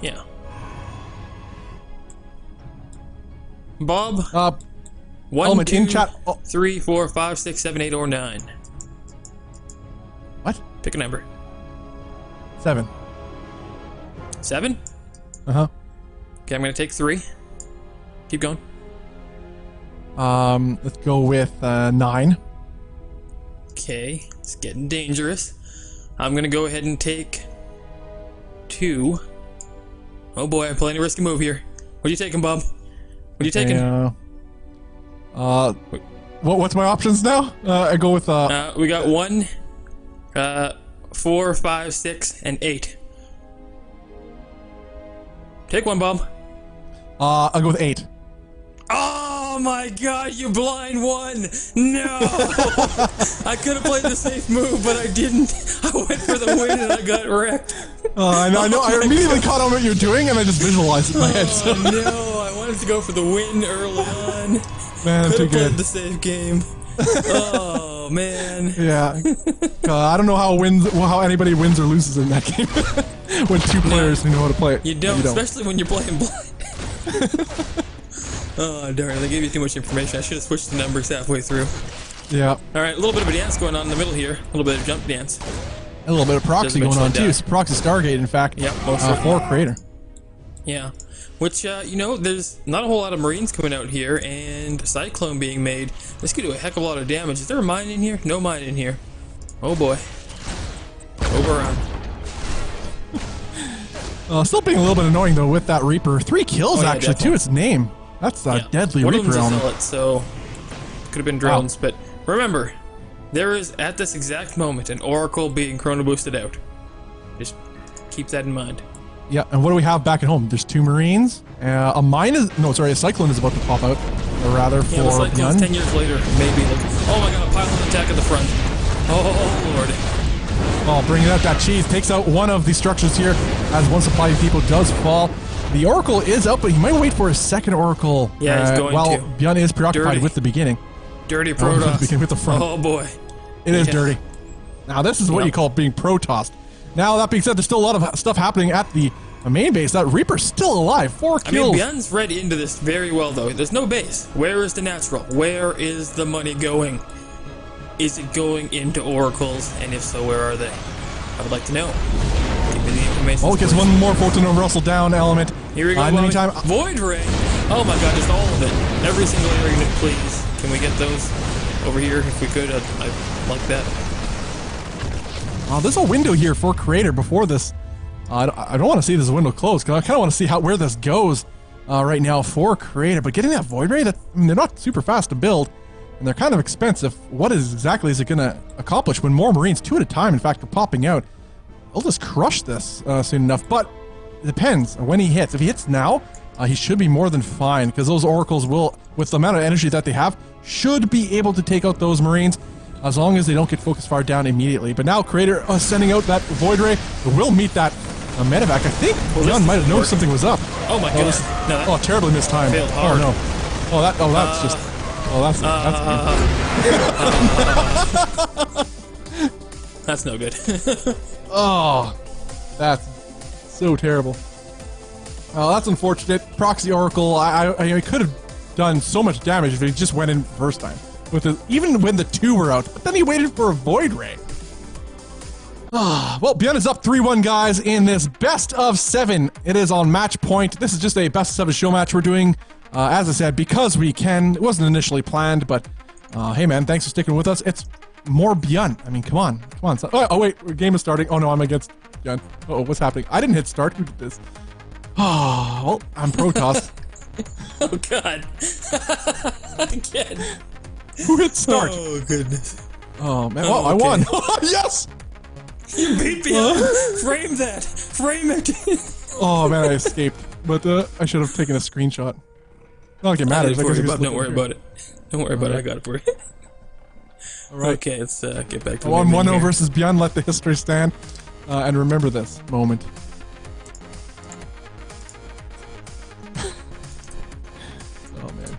Yeah. Bob? 1, 2, in chat. 3, 4, 5, 6, 7, 8, or 9. What? Pick a number. 7. 7? Uh-huh. Okay, I'm gonna take 3. Keep going. Let's go with 9. Okay, it's getting dangerous. I'm gonna go ahead and take 2. Oh boy, I'm playing a risky move here. What are you taking, Bob? What are you taking? What's my options now? I go with we got 1, 4, 5, 6, and 8. Take one, Bob. I'll go with 8. Oh my god, you blind one! No! I could have played the safe move, but I didn't. I went for the win and I got wrecked. I know. I immediately caught on what you're doing and I just visualized it in my head. So. No, I wanted to go for the win early on. Man, could too have played good. the safe game. Oh man. Yeah. I don't know how anybody wins or loses in that game when 2 players know how to play it. You don't, especially when you're playing blind. Oh darn! They gave you too much information. I should have switched the numbers halfway through. Yeah. All right, a little bit of a dance going on in the middle here. A little bit of jump dance. A little bit of proxy going on too. It's proxy Stargate, in fact. Yeah, for Creator. Yeah. Which, you know, there's not a whole lot of Marines coming out here, and Cyclone being made. This could do a heck of a lot of damage. Is there a mine in here? No mine in here. Oh boy. Over on. Still being a little bit annoying though with that Reaper. 3 kills actually to its name. That's a deadly Reaper element. So could have been drones, but remember, there is at this exact moment an Oracle being chrono boosted out. Just keep that in mind. Yeah, and what do we have back at home? There's 2 Marines. A mine is a Cyclone is about to pop out, or rather for Cyclone's 10 years later, maybe. Oh my god, a pylon attack at the front. Oh lord. Oh, bringing out that cheese takes out one of the structures here as one supply of people does fall. The Oracle is up, but he might wait for a second Oracle. Yeah, he's going while to. ByuN is preoccupied with the beginning. Dirty Protoss. Begin with the front. Oh boy. It is dirty. Now this is what you call being Protossed. Now that being said, there's still a lot of stuff happening at the main base. That Reaper's still alive. 4 kills. I mean, ByuN's read into this very well though. There's no base. Where is the natural? Where is the money going? Is it going into Oracles? And if so, where are they? I would like to know. Give me the information. Oh, gets one more Photon of Russell down element. Here we go. In the meantime, Void Ray. Oh my god, just all of it. Every single area unit, please. Can we get those over here if we could? I'd like that. There's a window here for Creator before this. I don't want to see this window close because I kind of want to see where this goes right now for Creator. But getting that Void Ray, they're not super fast to build, and they're kind of expensive. What exactly is it going to accomplish when more Marines, 2 at a time, in fact, are popping out? They'll just crush this soon enough. But it depends when he hits. If he hits now, he should be more than fine because those Oracles will, with the amount of energy that they have, should be able to take out those Marines as long as they don't get focus far down immediately. But now Creator sending out that Void Ray will meet that medevac. I think ByuN might have noticed something was up. Oh my god! Terribly missed time. Failed hard. Oh no! That's just. That's no good. Oh, that's so terrible. Oh, that's unfortunate. Proxy Oracle. I could have done so much damage if he just went in first time. Even when the 2 were out, but then he waited for a Void Ray. Well, ByuN is up 3-1, guys, in this best of 7. It is on match point. This is just a best of 7 show match we're doing, as I said, because we can. It wasn't initially planned, but hey, man, thanks for sticking with us. It's more ByuN. I mean, come on. So, oh, wait, the game is starting. Oh, no, I'm against ByuN. Uh-oh, what's happening? I didn't hit start. Who did this? Oh, well, I'm Protoss. Oh, God. Again. Who hit start? Oh, goodness. Oh, man. Oh, I won. Yes! You beat ByuN. Frame that. Frame it. Oh, man, I escaped. But I should have taken a screenshot. Not like it matters. Don't worry about it. Don't worry about it. I got it for you. All right. Okay, let's get back to 1-1 versus ByuN. Let the history stand. And remember this moment. Oh, man.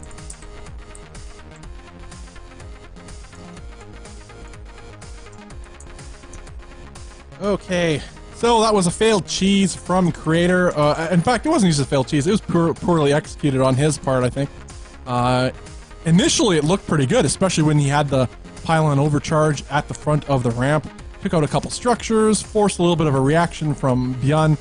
Okay. So that was a failed cheese from Creator. In fact, it wasn't just a failed cheese. It was poorly executed on his part, I think. Initially, it looked pretty good, especially when he had the pylon overcharge at the front of the ramp. Took out a couple structures, forced a little bit of a reaction from ByuN,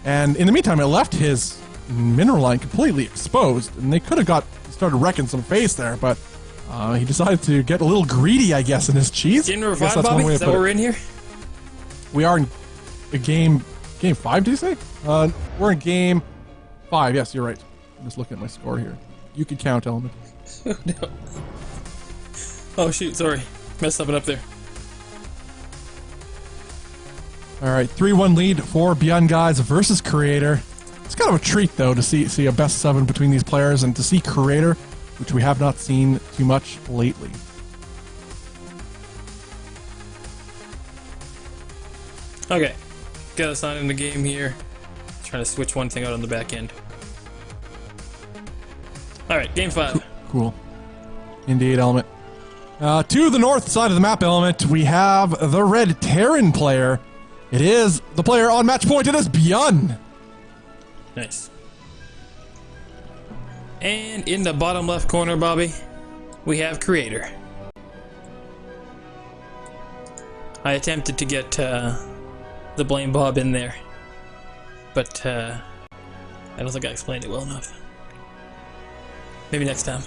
and in the meantime, it left his mineral line completely exposed, and they could have started wrecking some face there, but he decided to get a little greedy, I guess, in his cheese. Game number 5, Bobby? Is that what we're in here? We are in a game 5, do you say? We're in game 5, yes, you're right. I'm just looking at my score here. You could count, Element. Oh, no. Oh, shoot, sorry. Messed something up there. Alright, 3-1 lead for ByuN, guys, versus Creator. It's kind of a treat, though, to see a best 7 between these players, and to see Creator, which we have not seen too much lately. Okay, got us on in the game here. Trying to switch one thing out on the back end. Alright, game 5. Cool. Indeed, Element. To the north side of the map, Element, we have the Red Terran player. It is the player on match point. It is ByuN. Nice. And in the bottom left corner, Bobby, we have Creator. I attempted to get the Blame Bob in there, but I don't think I explained it well enough. Maybe next time.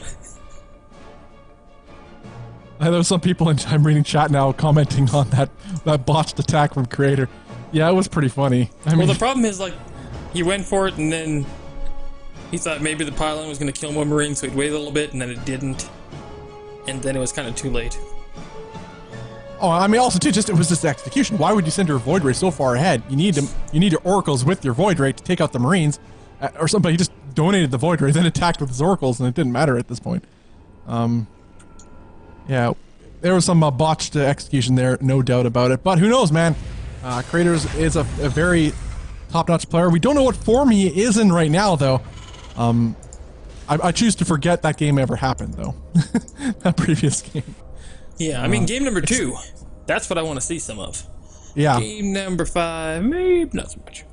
There's some people I'm reading chat now commenting on that botched attack from Creator. Yeah, it was pretty funny. I mean, well, the problem is, like, he went for it and then he thought maybe the pylon was going to kill more Marines, so he'd wait a little bit, and then it didn't. And then it was kind of too late. Oh, I mean, also too, it was just execution. Why would you send your Void Ray so far ahead? You need your Oracles with your Void Ray to take out the Marines, or somebody just donated the Void Ray, then attacked with his Oracles, and it didn't matter at this point. Yeah, there was some botched execution there, no doubt about it. But who knows, man? Creator is a very top-notch player. We don't know what form he is in right now, though. I choose to forget that game ever happened, though. That previous game. Yeah, I mean, game number 2, that's what I want to see some of. Yeah. Game number 5, maybe not so much.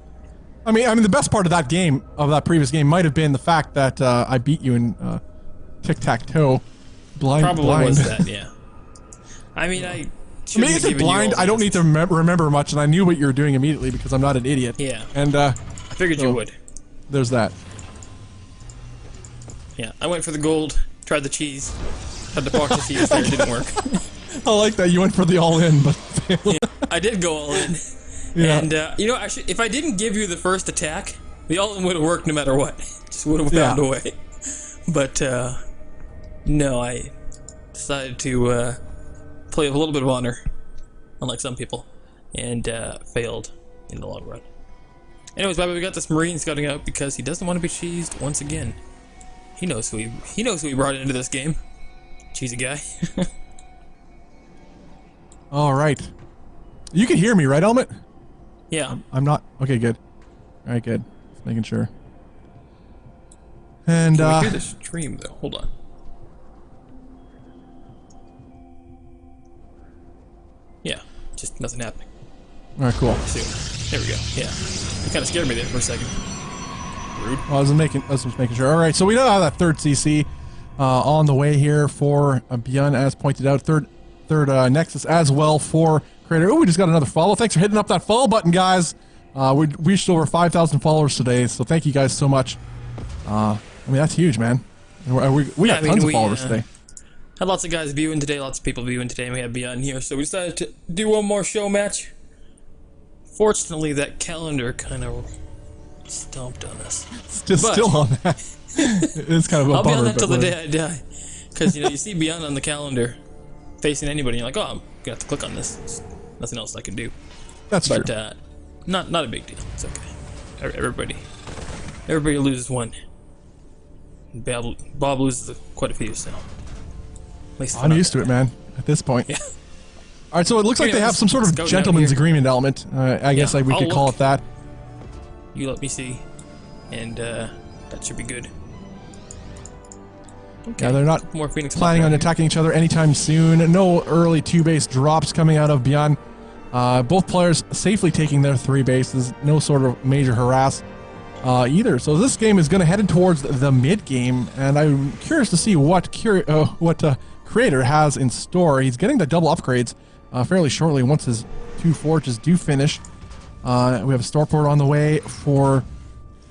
I mean, the best part of that game, of that previous game, might have been the fact that I beat you in tic-tac-toe. Probably blind. was that, yeah. I mean, is it blind? I don't need to remember much, and I knew what you were doing immediately because I'm not an idiot. Yeah. And I figured you would. There's that. Yeah, I went for the gold, tried the cheese, had the box of cheese there, it didn't work. I like that you went for the all-in, but failed. Yeah, I did go all-in. Yeah. And, you know, actually, if I didn't give you the first attack, the all-in would have worked no matter what. Just would have found a way. But, no, I decided to play with a little bit of honor, unlike some people, and failed in the long run. Anyways, Bobby, we got this Marine scouting out because he doesn't want to be cheesed once again. He knows who he brought into this game. Cheesy guy. All right. You can hear me, right, Element? Yeah. I'm not. Okay, good. All right, good. Just making sure. And can we hear the stream though? Hold on. Yeah, just nothing happening. All right, cool. Soon. There we go. Yeah, you kind of scared me there for a second. Rude. Well, I was just making sure. All right, so we now have that third CC on the way here for ByuN, as pointed out. Third third Nexus as well for Creator. Oh, we just got another follow. Thanks for hitting up that follow button, guys. We reached over 5,000 followers today, so thank you guys so much. I mean, that's huge, man. We got tons of followers today. Had lots of guys viewing today, lots of people viewing today, and we had ByuN here, so we decided to do one more show match. Fortunately, that calendar kind of stomped on us. Still on that. It's kind of a I'll bummer. I'll be on that till the day I die. Because, you know, you see ByuN on the calendar facing anybody, and you're like, oh, I'm going to have to click on this. There's nothing else I can do. That's true. But, not a big deal. It's okay. Everybody loses one. Bob loses quite a few, so... I'm used to it, man, at this point. Yeah. All right, so it looks like they have some sort of gentleman's agreement element. I guess we could call it that. You let me see, and that should be good. Okay. Yeah, they're not more Phoenix planning on attacking each other anytime soon. No early 2-base drops coming out of ByuN. Both players safely taking their 3 bases. No sort of major harass either. So this game is going to head towards the mid game, and I'm curious to see what Creator has in store. He's getting the double upgrades fairly shortly once his 2 forges do finish. We have a starport on the way for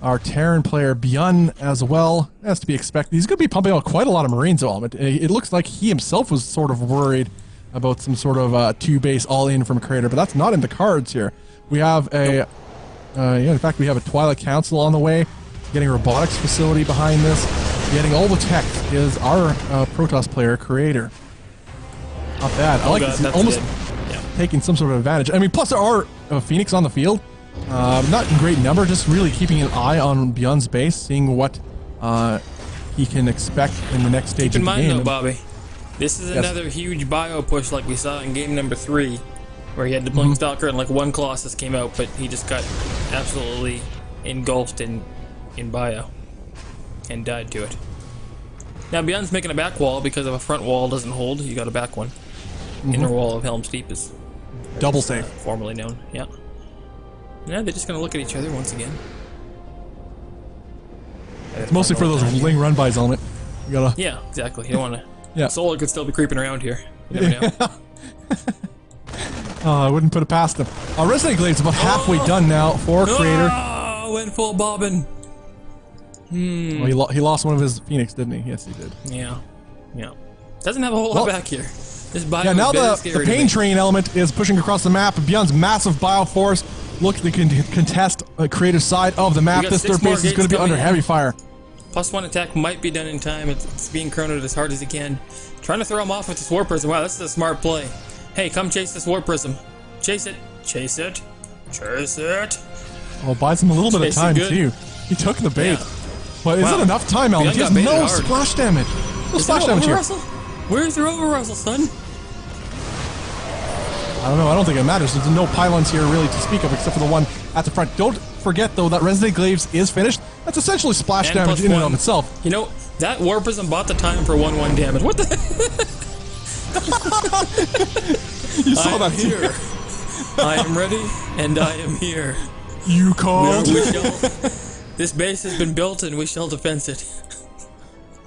our Terran player ByuN as well. As to be expected. He's going to be pumping out quite a lot of Marines element. It looks like he himself was sort of worried about some sort of 2-base all-in from Creator, but that's not in the cards here. We have a... in fact, we have a Twilight Council on the way. Getting a robotics facility behind this. Getting all the tech is our Protoss player, Creator. Not bad. I like this. He's almost taking some sort of advantage. I mean, plus there are Phoenix on the field. Not in great number, just really keeping an eye on ByuN's base, seeing what he can expect in the next stage of the game. Keep in mind, though, Bobby, this is another huge bio push like we saw in game number 3, where he had the Blink Stalker and like one Colossus came out, but he just got absolutely engulfed in bio and died to it. Now ByuN's making a back wall because if a front wall doesn't hold, you got a back one. Inner wall of Helm's Deep is double safe, formerly known. Yeah. Yeah, they're just gonna look at each other once again. It's mostly for those wing run-bys element. You gotta. Yeah, exactly. You don't want to. Yeah. Solar could still be creeping around here. You never know. I wouldn't put it past him. Resident Glade's about halfway done now for Creator. Oh, went full bobbin. Well, he lost one of his Phoenix, didn't he? Yes, he did. Yeah. Doesn't have a whole lot back here. This bio yeah, now the pain train element is pushing across the map. ByuN's massive bio force looking to contest Creator's side of the map. This third base is going to be under heavy fire. +1 attack might be done in time. It's being chronoed as hard as he can. Trying to throw him off with this War Prism. Wow, this is a smart play. Hey, come chase this War Prism. Chase it. Chase it. Chase it. Well, buys him a little bit of time, too. He took the bait. Yeah. But is it enough time, Alan? He has no splash damage. No splash damage here. Where's your over-Russell, son? I don't know. I don't think it matters. There's no pylons here really to speak of except for the one at the front. Don't forget, though, that Resident Glaives is finished. That's essentially splash damage in and of itself. You know, that War Prism bought the time for 1-1 damage. What the You saw that here. I am ready, and I am here. You called. This base has been built, and we shall defense it.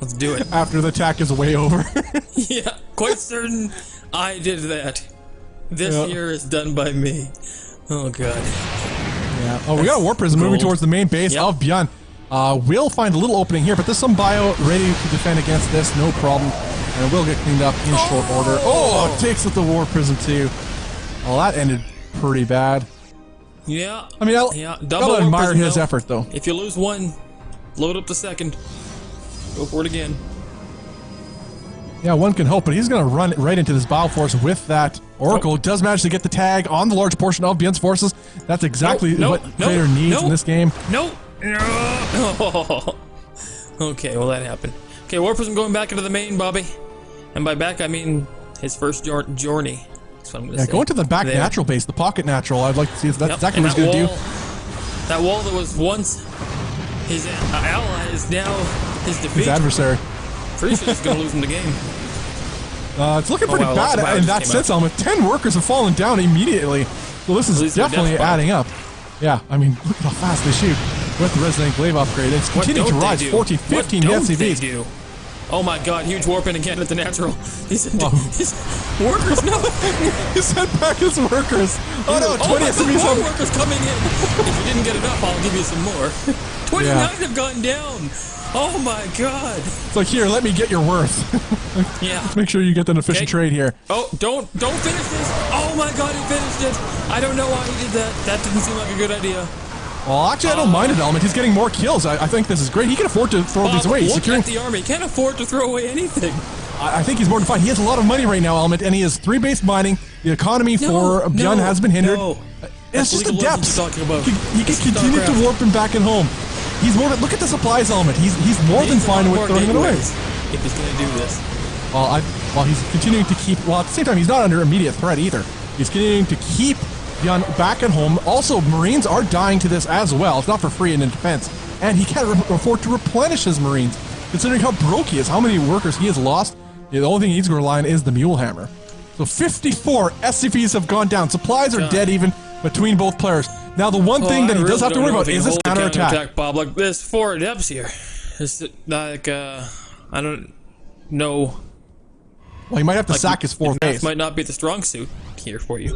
Let's do it. After the attack is way over. Yeah, quite certain I did that. This here is done by me. Oh, God. Yeah. Oh, we got a War Prism moving towards the main base of ByuN. We'll find a little opening here, but there's some bio ready to defend against this, no problem. And it will get cleaned up in short order. Oh, it takes with the War Prism, too. Well, that ended pretty bad. Yeah. I mean, I'll admire his effort, though. If you lose one, load up the second. Go for it again. Yeah, one can hope, but he's going to run right into this Bio Force with that Oracle. Does manage to get the tag on the large portion of ByuN's forces. That's exactly what Creator needs in this game. No. Okay, well, that happened. Okay, War Prism going back into the main, Bobby. And by back, I mean his first journey. That's what I'm going to say. Going to the back natural base, the pocket natural. I'd like to see if that's exactly what he's going to do. That wall that was once his ally is now his defeat. His adversary. Pretty sure he's going to lose in the game. It's looking pretty bad in that sense, Element. 10 workers have fallen down immediately. So this is definitely adding up. Yeah, I mean, look at how fast they shoot with the Resident Glaive upgrade. It's continuing to rise 14, 15 SCVs. Oh my god, huge warp in again at the natural. His workers, no! He sent back his workers. Oh no, 20 SMEs more workers coming in. If you didn't get enough, I'll give you some more. 29 have gone down. Oh my god. It's like, here, let me get your worth. Yeah. Let's make sure you get an efficient trade here. Oh, don't finish this. Oh my god, he finished it. I don't know why he did that. That didn't seem like a good idea. Well, actually, I don't mind it, Element. He's getting more kills. I think this is great. He can afford to throw these away. Look at the army. He can't afford to throw away anything. I think he's more than fine. He has a lot of money right now, Element, and he has 3-base mining. The economy for ByuN has been hindered. It's just the depths. He can continue to warp him back and home. He's more than, look at the supplies, Element. He's more than fine with throwing it away. If he's going to do this. Well, he's continuing to keep. Well, at the same time, he's not under immediate threat either. He's continuing to keep ByuN back at home. Also, Marines are dying to this as well. It's not for free and in defense. And he can't afford to replenish his Marines, considering how broke he is, how many workers he has lost. The only thing he's going to rely on is the Mule Hammer. So 54 SCVs have gone down. Supplies are dead even between both players. Now, the one thing that he does have to worry about is his counterattack. Bob, like, there's 4 adepts here. It's like, I don't know. Well, he might have to sack his 4th base. This might not be the strong suit here for you.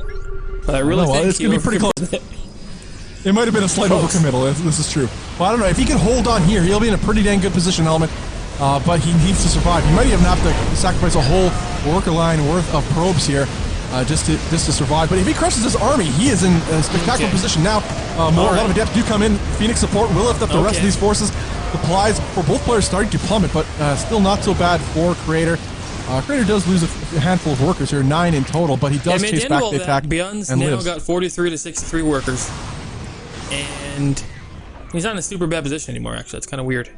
But I really think it's going to be pretty close. It might have been a slight overcommittal. This is true. Well, I don't know. If he can hold on here, he'll be in a pretty dang good position, Element. But he needs to survive. He might even have to sacrifice a whole worker line worth of probes here just to survive. But if he crushes his army, he is in a spectacular position now. A lot of adepts do come in. Phoenix support will lift up the rest of these forces. Supplies for both players starting to plummet, but still not so bad for Creator. Creator does lose a handful of workers here, 9 in total, but he does chase back the attack ByuN's and now lives. got 43 to 63 workers. And he's not in a super bad position anymore, actually. It's kind of weird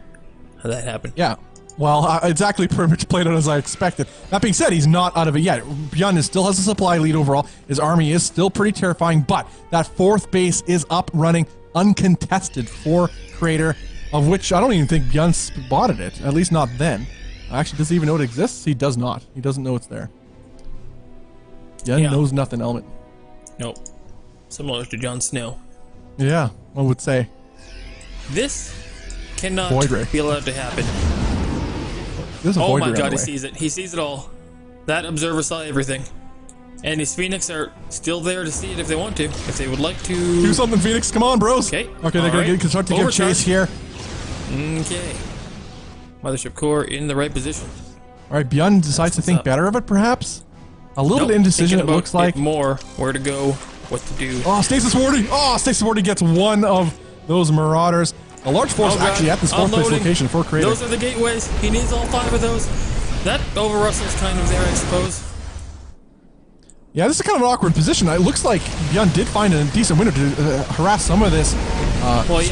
how that happened. Yeah. Well, exactly pretty much played out as I expected. That being said, he's not out of it yet. ByuN still has a supply lead overall. His army is still pretty terrifying, but that 4th base is up, running, uncontested for Creator, of which I don't even think ByuN spotted it, at least not then. Actually, does he even know it exists? He does not. He doesn't know it's there. ByuN knows nothing, Element. Nope. Similar to Jon Snow. Yeah, one would say. This cannot be allowed to happen. Oh my god, he sees it. He sees it all. That observer saw everything. And his Phoenix are still there to see it if they want to. If they would like to... Do something, Phoenix. Come on, bros. Okay. Okay, they're going to start to give chase here. Okay. Mothership Core in the right position. Alright, ByuN decides to think better of it, perhaps? A little bit indecision, it looks like. More, where to go, what to do. Oh, Stasis Wardy! Oh, Stasis Wardy gets one of those Marauders. A large force actually at this 4th place location for Creator. Those are the gateways. He needs all 5 of those. That over-Russell's kind of there, I suppose. Yeah, this is kind of an awkward position. It looks like ByuN did find a decent window to harass some of this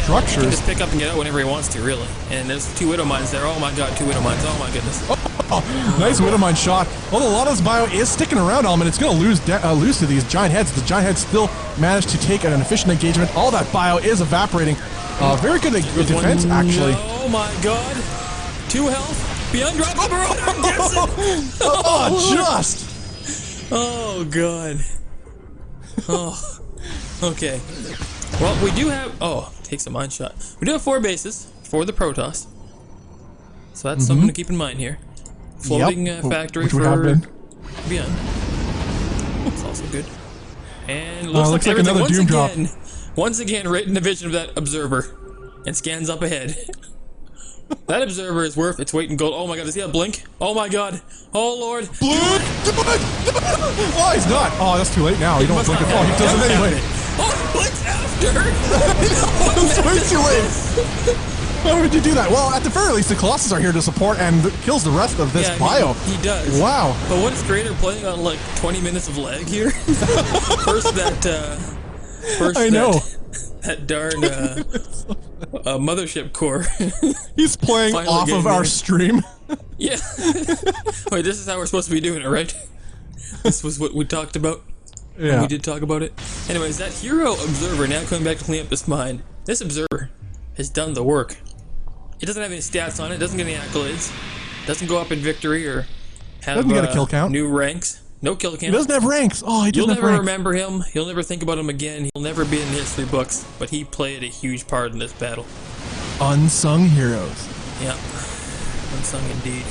structures. He can just pick up and get out whenever he wants to, really. And there's 2 Widow Mines there. Oh my god, 2 Widow Mines. Oh my goodness. Oh, nice Widow Mine shot. Although a lot of this bio is sticking around, Element, it's going to lose to these Giant Heads. The Giant Heads still managed to take an efficient engagement. All that bio is evaporating. Very good defense, actually. Oh my god. 2 health. ByuN drops the Marauder. Gets it. Oh, just. Oh god. Oh. Okay. Well, we do have... Oh, takes a mine shot. We do have 4 bases for the Protoss. So that's something to keep in mind here. Floating factory for ByuN. That's also good. And looks like another Doom drop. Once again, right in the vision of that observer. And scans up ahead. That observer is worth its weight in gold. Oh my god, does he have blink? Oh my god. Oh lord. Blink! Oh, he's not. Oh, that's too late now. He don't blink at all. He does it anyway. Oh, blinks after! It's way too late. Why would you do that? Well, at the very least, the Colossus are here to support and kills the rest of this bio. He does. Wow. But what is Creator playing on like 20 minutes of lag here? First that darn Mothership Core. He's playing off of our stream. Yeah. Wait, this is how we're supposed to be doing it, right? This was what we talked about. Yeah. We did talk about it. Anyways, that hero observer now coming back to clean up this mine. This observer has done the work. It doesn't have any stats on it. Doesn't get any accolades. Doesn't go up in victory or have doesn't get a kill count. New ranks. No kill count. He doesn't have ranks. Oh, he doesn't have ranks. You'll never remember him. You'll never think about him again. He'll never be in the history books. But he played a huge part in this battle. Unsung heroes. Yeah. Unsung indeed.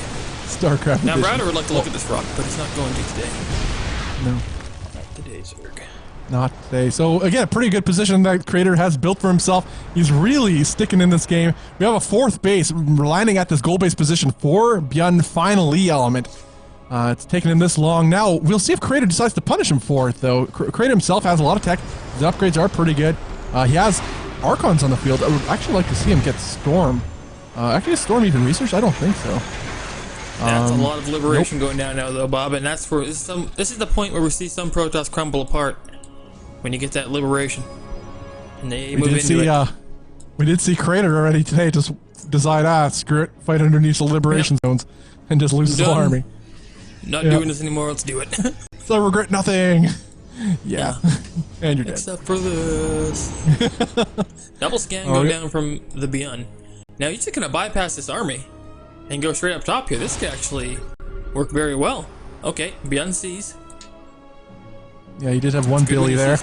StarCraft Now, edition. Browder would like to look at this rock, but he's not going to today. No. Not today, Zerg. Not today. So again, a pretty good position that Creator has built for himself. He's really sticking in this game. We have a fourth base landing at this goal base position for ByuN finally element. It's taken him this long. Now we'll see if Creator decides to punish him for it though. Creator himself has a lot of tech. His upgrades are pretty good. He has Archons on the field. I would actually like to see him get Storm. Actually, is Storm even researched? I don't think so. That's a lot of liberation going down now, though, Bob, and that's for this is the point where we see some Protoss crumble apart when you get that liberation, and they move into it. We did see Creator already today just decide, screw it, fight underneath the liberation zones, and just lose his whole army. Not doing this anymore. Let's do it. So I regret nothing. Yeah, and you're dead. Except for this. Double scan going down from the ByuN. Now he's just gonna bypass this army and go straight up top here. This could actually work very well. Okay, ByuN sees. Yeah, he did have one Billy there.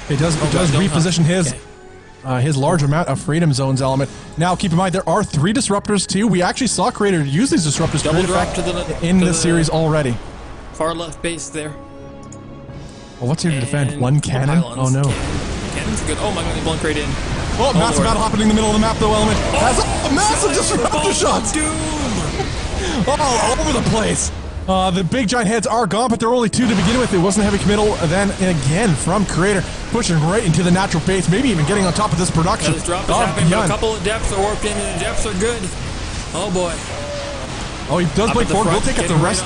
He does reposition his large amount of freedom zones element. Now, keep in mind there are 3 disruptors too. We actually saw Creator use these disruptors to great effect in this series already. Far left base there. Well, what's here to defend? One cannon? Oh no. Cannon's good. Oh my god, he blown right in. Oh, massive battle happening in the middle of the map though, element. Has massive disruptor shots. Doom! All over the place. The big giant heads are gone, but there are only 2 to begin with. It wasn't heavy committal. Then again from Creator, pushing right into the natural base, maybe even getting on top of this production. This drop is happening, but a couple of depths are warped in, and the depths are good. Oh boy. Oh, he does break forward. We'll take up the rest.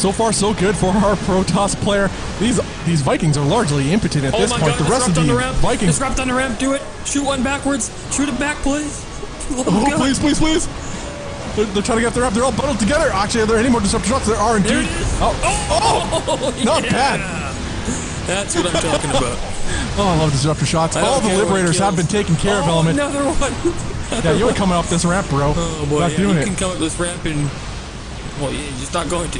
So far, so good for our Protoss player. These Vikings are largely impotent at this point. The rest of the Vikings. Disrupt on the ramp. Do it. Shoot one backwards. Shoot it back, please. Oh, please, please, please. They're trying to get the ramp. They're all bundled together. Actually, are there any more disruptor shots? There are indeed. Not bad. That's what I'm talking about. Oh, I love disruptor shots. All the Liberators have been taken care of, element. Another one. Yeah, you ain't coming up this ramp, bro. Oh boy, not doing you it. can come up this ramp and well, you're just not going to.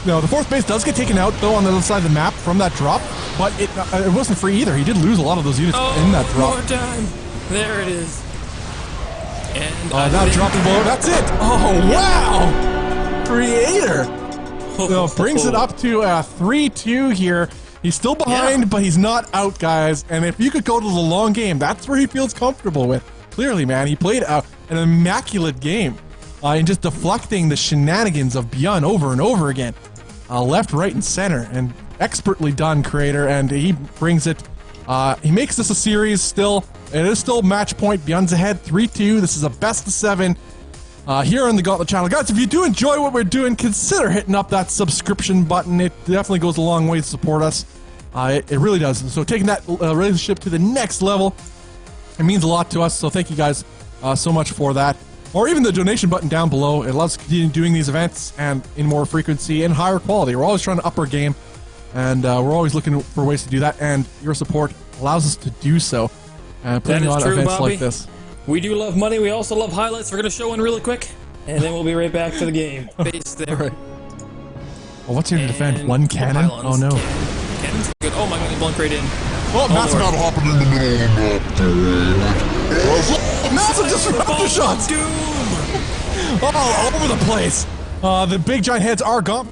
No, the 4th base does get taken out though on the other side of the map from that drop, but it wasn't free either. He did lose a lot of those units in that drop. More time. There it is. And that dropping below. That's it. Oh wow! Creator. So brings it up to 3-2 here. He's still behind, but he's not out, guys. And if you could go to the long game, that's where he feels comfortable with. Clearly, man, he played an immaculate game in just deflecting the shenanigans of ByuN over and over again. Left, right, and center, and expertly done, Creator, and he brings it. He makes this a series still. It is still match point. ByuN's ahead 3-2. This is a best of 7 here on the Gauntlet channel. Guys, if you do enjoy what we're doing, consider hitting up that subscription button. It definitely goes a long way to support us. It really does. So taking that relationship to the next level, it means a lot to us. So thank you guys so much for that. Or even the donation button down below. It allows us to continue doing these events and in more frequency and higher quality. We're always trying to up our game, and we're always looking for ways to do that, and your support allows us to do so. Putting on events Bobby. like this. We do love money. We also love highlights. We're going to show one really quick, and then we'll be right back to the game. Base there. Right. Well, what's here to defend? One cannon? Oh no. Cannon's good. Oh my god, he blown right in. Oh, massive battle happening in the middle of the map. Massive disruptor shots! Doom! All over the place. The big giant heads are gone.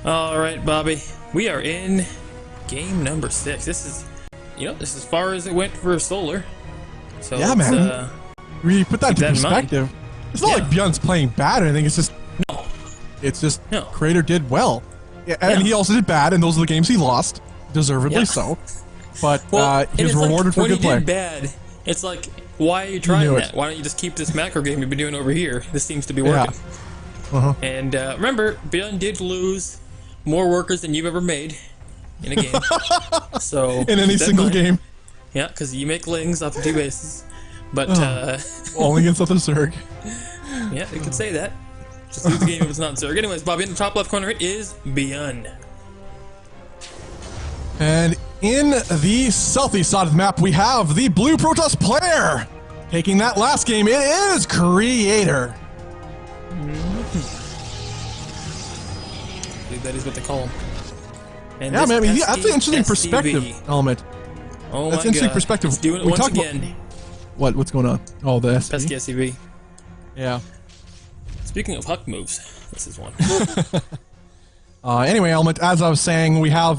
Alright, Bobby. We are in game number 6. This is, this is as far as it went for Solar. So yeah, man. Really put that into perspective. It's not like ByuN's playing bad or anything. It's just Creator did well. Yeah, and he also did bad, and those are the games he lost, deservedly so. But he was rewarded for good play. When he did bad, it's like, why are you trying that? Why don't you just keep this macro game you've been doing over here? This seems to be working. Yeah. And remember, ByuN did lose more workers than you've ever made in a game. So in any single game. Yeah, because you make lings off of 2 bases. But only against other Zerg. Yeah, you could say that. Just lose the game if it's not Zerg. Anyways, Bobby, in the top left corner is ByuN. And in the southeast side of the map, we have the blue Protoss player. Taking that last game, it is Creator. I believe that is what they call him. And yeah, man, that's an interesting perspective element. Oh that's my interesting God. perspective. He's doing it once again. What's going on? Oh, the SP? Pesky SCV. Yeah. Speaking of Huck moves, this is one. Anyway, Element, as I was saying, we have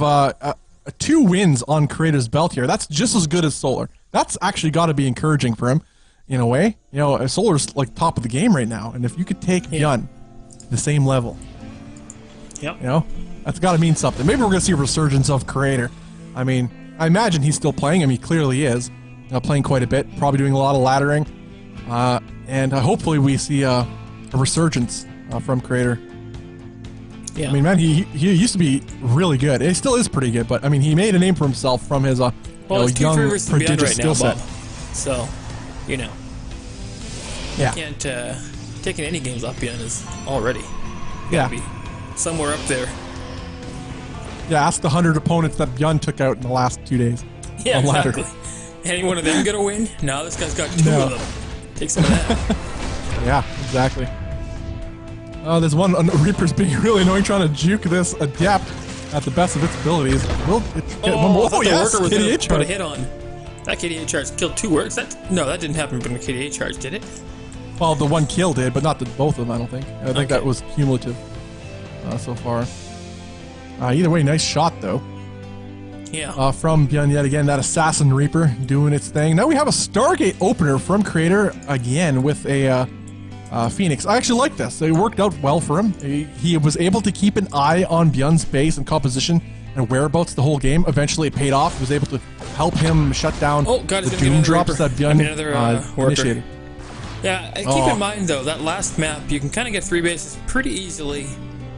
2 wins on Creator's belt here. That's just as good as Solar. That's actually got to be encouraging for him, in a way. You know, Solar's like top of the game right now, and if you could take ByuN the same level, yep. You know, that's got to mean something. Maybe we're going to see a resurgence of Creator. I mean, I imagine he's still playing. I mean, he clearly is playing quite a bit, probably doing a lot of laddering, and hopefully we see a resurgence from Creator. Yeah. I mean, man, he used to be really good. He still is pretty good, but I mean, he made a name for himself from his young, prodigious skill set. So, you know, you can't taking any games off ByuN is already be somewhere up there. Yeah, ask the 100 opponents that ByuN took out in the last 2 days. Yeah, exactly. Any one of them gonna win? No, this guy's got 2 of them. Take some of that. Yeah, exactly. There's one Reaper's being really annoying, trying to juke this Adept at the best of its abilities. Will it get one more? Oh, yes, KDA charge. Put a hit on. That KDA charge killed 2 works. No, that didn't happen from the KDA charge, did it? Well, the one kill did, but not both of them, I don't think. I think that was cumulative so far. Either way, nice shot, though. Yeah. From ByuN yet again, that Assassin Reaper doing its thing. Now we have a Stargate opener from Creator again with a Phoenix. I actually like this. It worked out well for him. He was able to keep an eye on ByuN's base and composition and whereabouts the whole game. Eventually it paid off. He was able to help him shut down the Doom drops that ByuN initiated. Yeah, keep in mind though, that last map, you can kind of get 3 bases pretty easily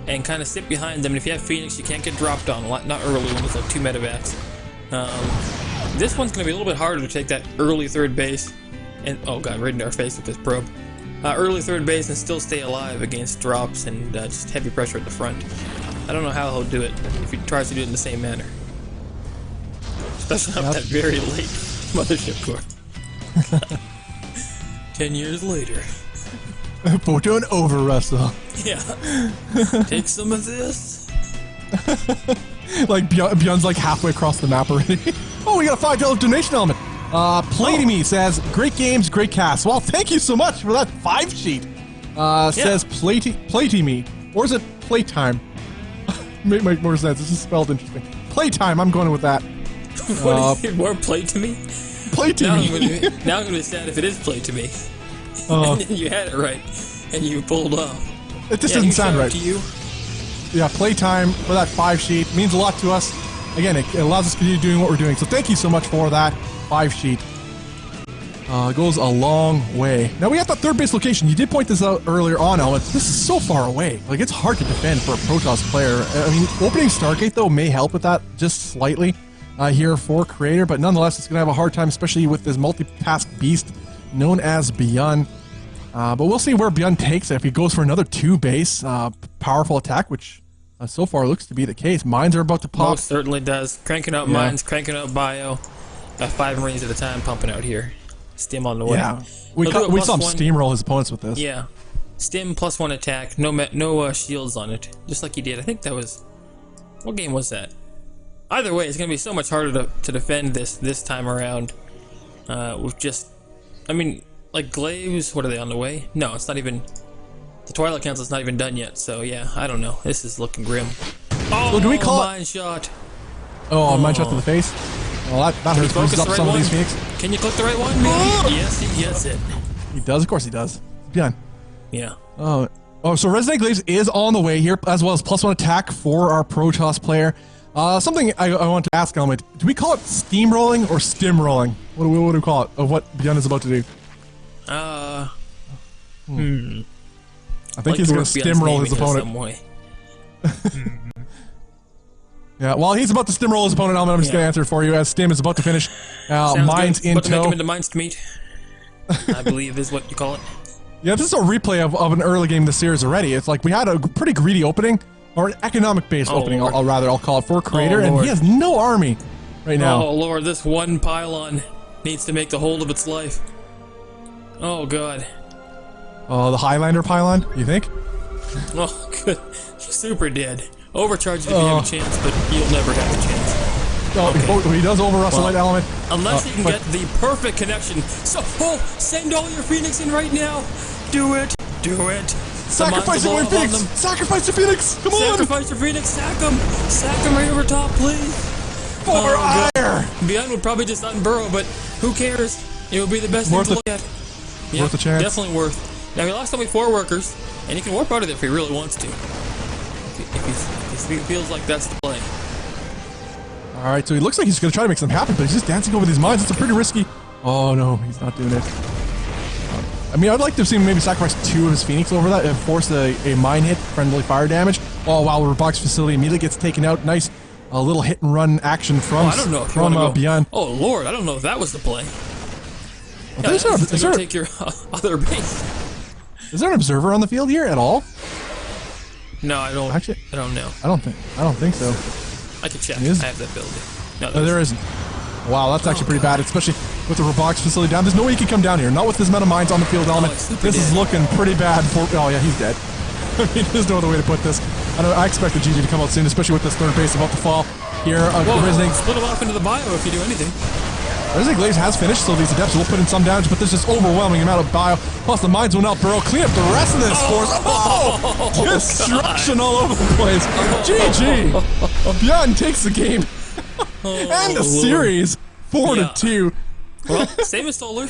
and kind of sit behind them. And if you have Phoenix, you can't get dropped on a lot, not early when it's like 2 medevacs. This one's going to be a little bit harder to take that early 3rd base and, oh god, right into our face with this probe. Early 3rd base and still stay alive against drops and just heavy pressure at the front. I don't know how he'll do it if he tries to do it in the same manner. Especially on that very late mothership core. 10 years later. Photon over, Russell. Yeah. Take some of this. Like ByuN's like halfway across the map already. Oh, we got a $5 donation element. Play to Me says, great games, great cast. Well, thank you so much for that 5 sheet. Says play to Me. Or is it Playtime? Make more sense. This is spelled interesting. Playtime, I'm going with that. What is it? More Play to Me? Play to Me. Now I'm going to be sad if it is Play to Me. And then you had it right, and you pulled off. It just doesn't sound right. To you. Yeah, Playtime for that 5 sheet means a lot to us. Again, it allows us to continue doing what we're doing. So thank you so much for that 5 sheet. Goes a long way. Now we have that 3rd base location. You did point this out earlier on, Element. This is so far away. Like, it's hard to defend for a Protoss player. I mean, opening Stargate, though, may help with that just slightly here for Creator, but nonetheless, it's going to have a hard time, especially with this multi-task beast known as ByuN. But we'll see where ByuN takes it. If he goes for another 2 base powerful attack, which so far looks to be the case. Mines are about to pop. Most certainly does. Cranking out mines, cranking out bio. 5 Marines at a time pumping out here. Stim on the way. Yeah, we saw him steamroll his opponents with this. Yeah, Stim +1 attack, no shields on it, just like he did. I think that was, what game was that? Either way, it's gonna be so much harder to defend this time around. With just, I mean, like Glaives, what are they on the way? No, it's not even. The Twilight Council's not even done yet. So yeah, I don't know. This is looking grim. Oh, so do we call mine shot? Oh, mine shot to the face. Well, that hurts. Bruises up some of these Phoenix. Can you click the right one? Yes, he gets it. He does. Of course he does. ByuN. Yeah. Oh, so Resident Glaives is on the way here, as well as +1 attack for our Protoss player. Something I want to ask, Element. Do we call it steamrolling or stimrolling? What do we call it? Of what ByuN is about to do? I think he's going to stimroll his opponent. Some way. Yeah, while he's about to stimroll his opponent, I'm just going to answer for you as Stim is about to finish. Mines in tow. To make him into Mines to Meat, I believe is what you call it. Yeah, this is a replay of an early game in the series already. It's like we had a pretty greedy opening, or an economic-based opening, I'll call it, for Creator, and he has no army right now. Oh, Lord, this one pylon needs to make the whole of its life. Oh, God. Oh, the Highlander pylon, you think? Oh, good. Super dead. Overcharge it if you have a chance, but you'll never have a chance. he does overrust the light element. Unless you can get the perfect connection. So, send all your Phoenix in right now. Do it. Do it. Sacrifice your Phoenix. Sacrifice your Phoenix. Come on. Sacrifice your Phoenix. Sack him. Sack him right over top, please. For ire. ByuN would probably just unburrow, but who cares? It would be the best thing to look at. Yeah, worth a chance. Definitely worth. Now, he lost only 4 workers, and he can warp out of there if he really wants to. If he feels like that's the play. All right, so he looks like he's going to try to make something happen, but he's just dancing over these mines. It's a pretty risky. Oh, no, he's not doing it. I mean, I'd like to have seen him maybe sacrifice 2 of his Phoenix over that and force a mine hit, friendly fire damage. Oh, wow, the box facility immediately gets taken out. Nice little hit and run action from ByuN. Oh, Lord, I don't know if that was the play. Take your other base. Is there an observer on the field here at all? No, I don't. Actually, I don't know. I don't think so. I can check. I have that ability. No, there isn't. Wow, that's actually pretty bad, especially with the robotics facility down. There's no way he can come down here. Not with this amount of mines on the field element. This is looking pretty bad for... Oh, yeah, he's dead. I mean, there's no other way to put this. I expect the GG to come out soon, especially with this third base about to fall here. Split him off into the bio if you do anything. Rising Glaze has finished, so these adepts will put in some damage, but there's this overwhelming amount of bio. Plus, the mines will now burrow. Clean up the rest of this force. Destruction all over the place. GG. ByuN takes the game. And the series 4-2. Well, same as Solar.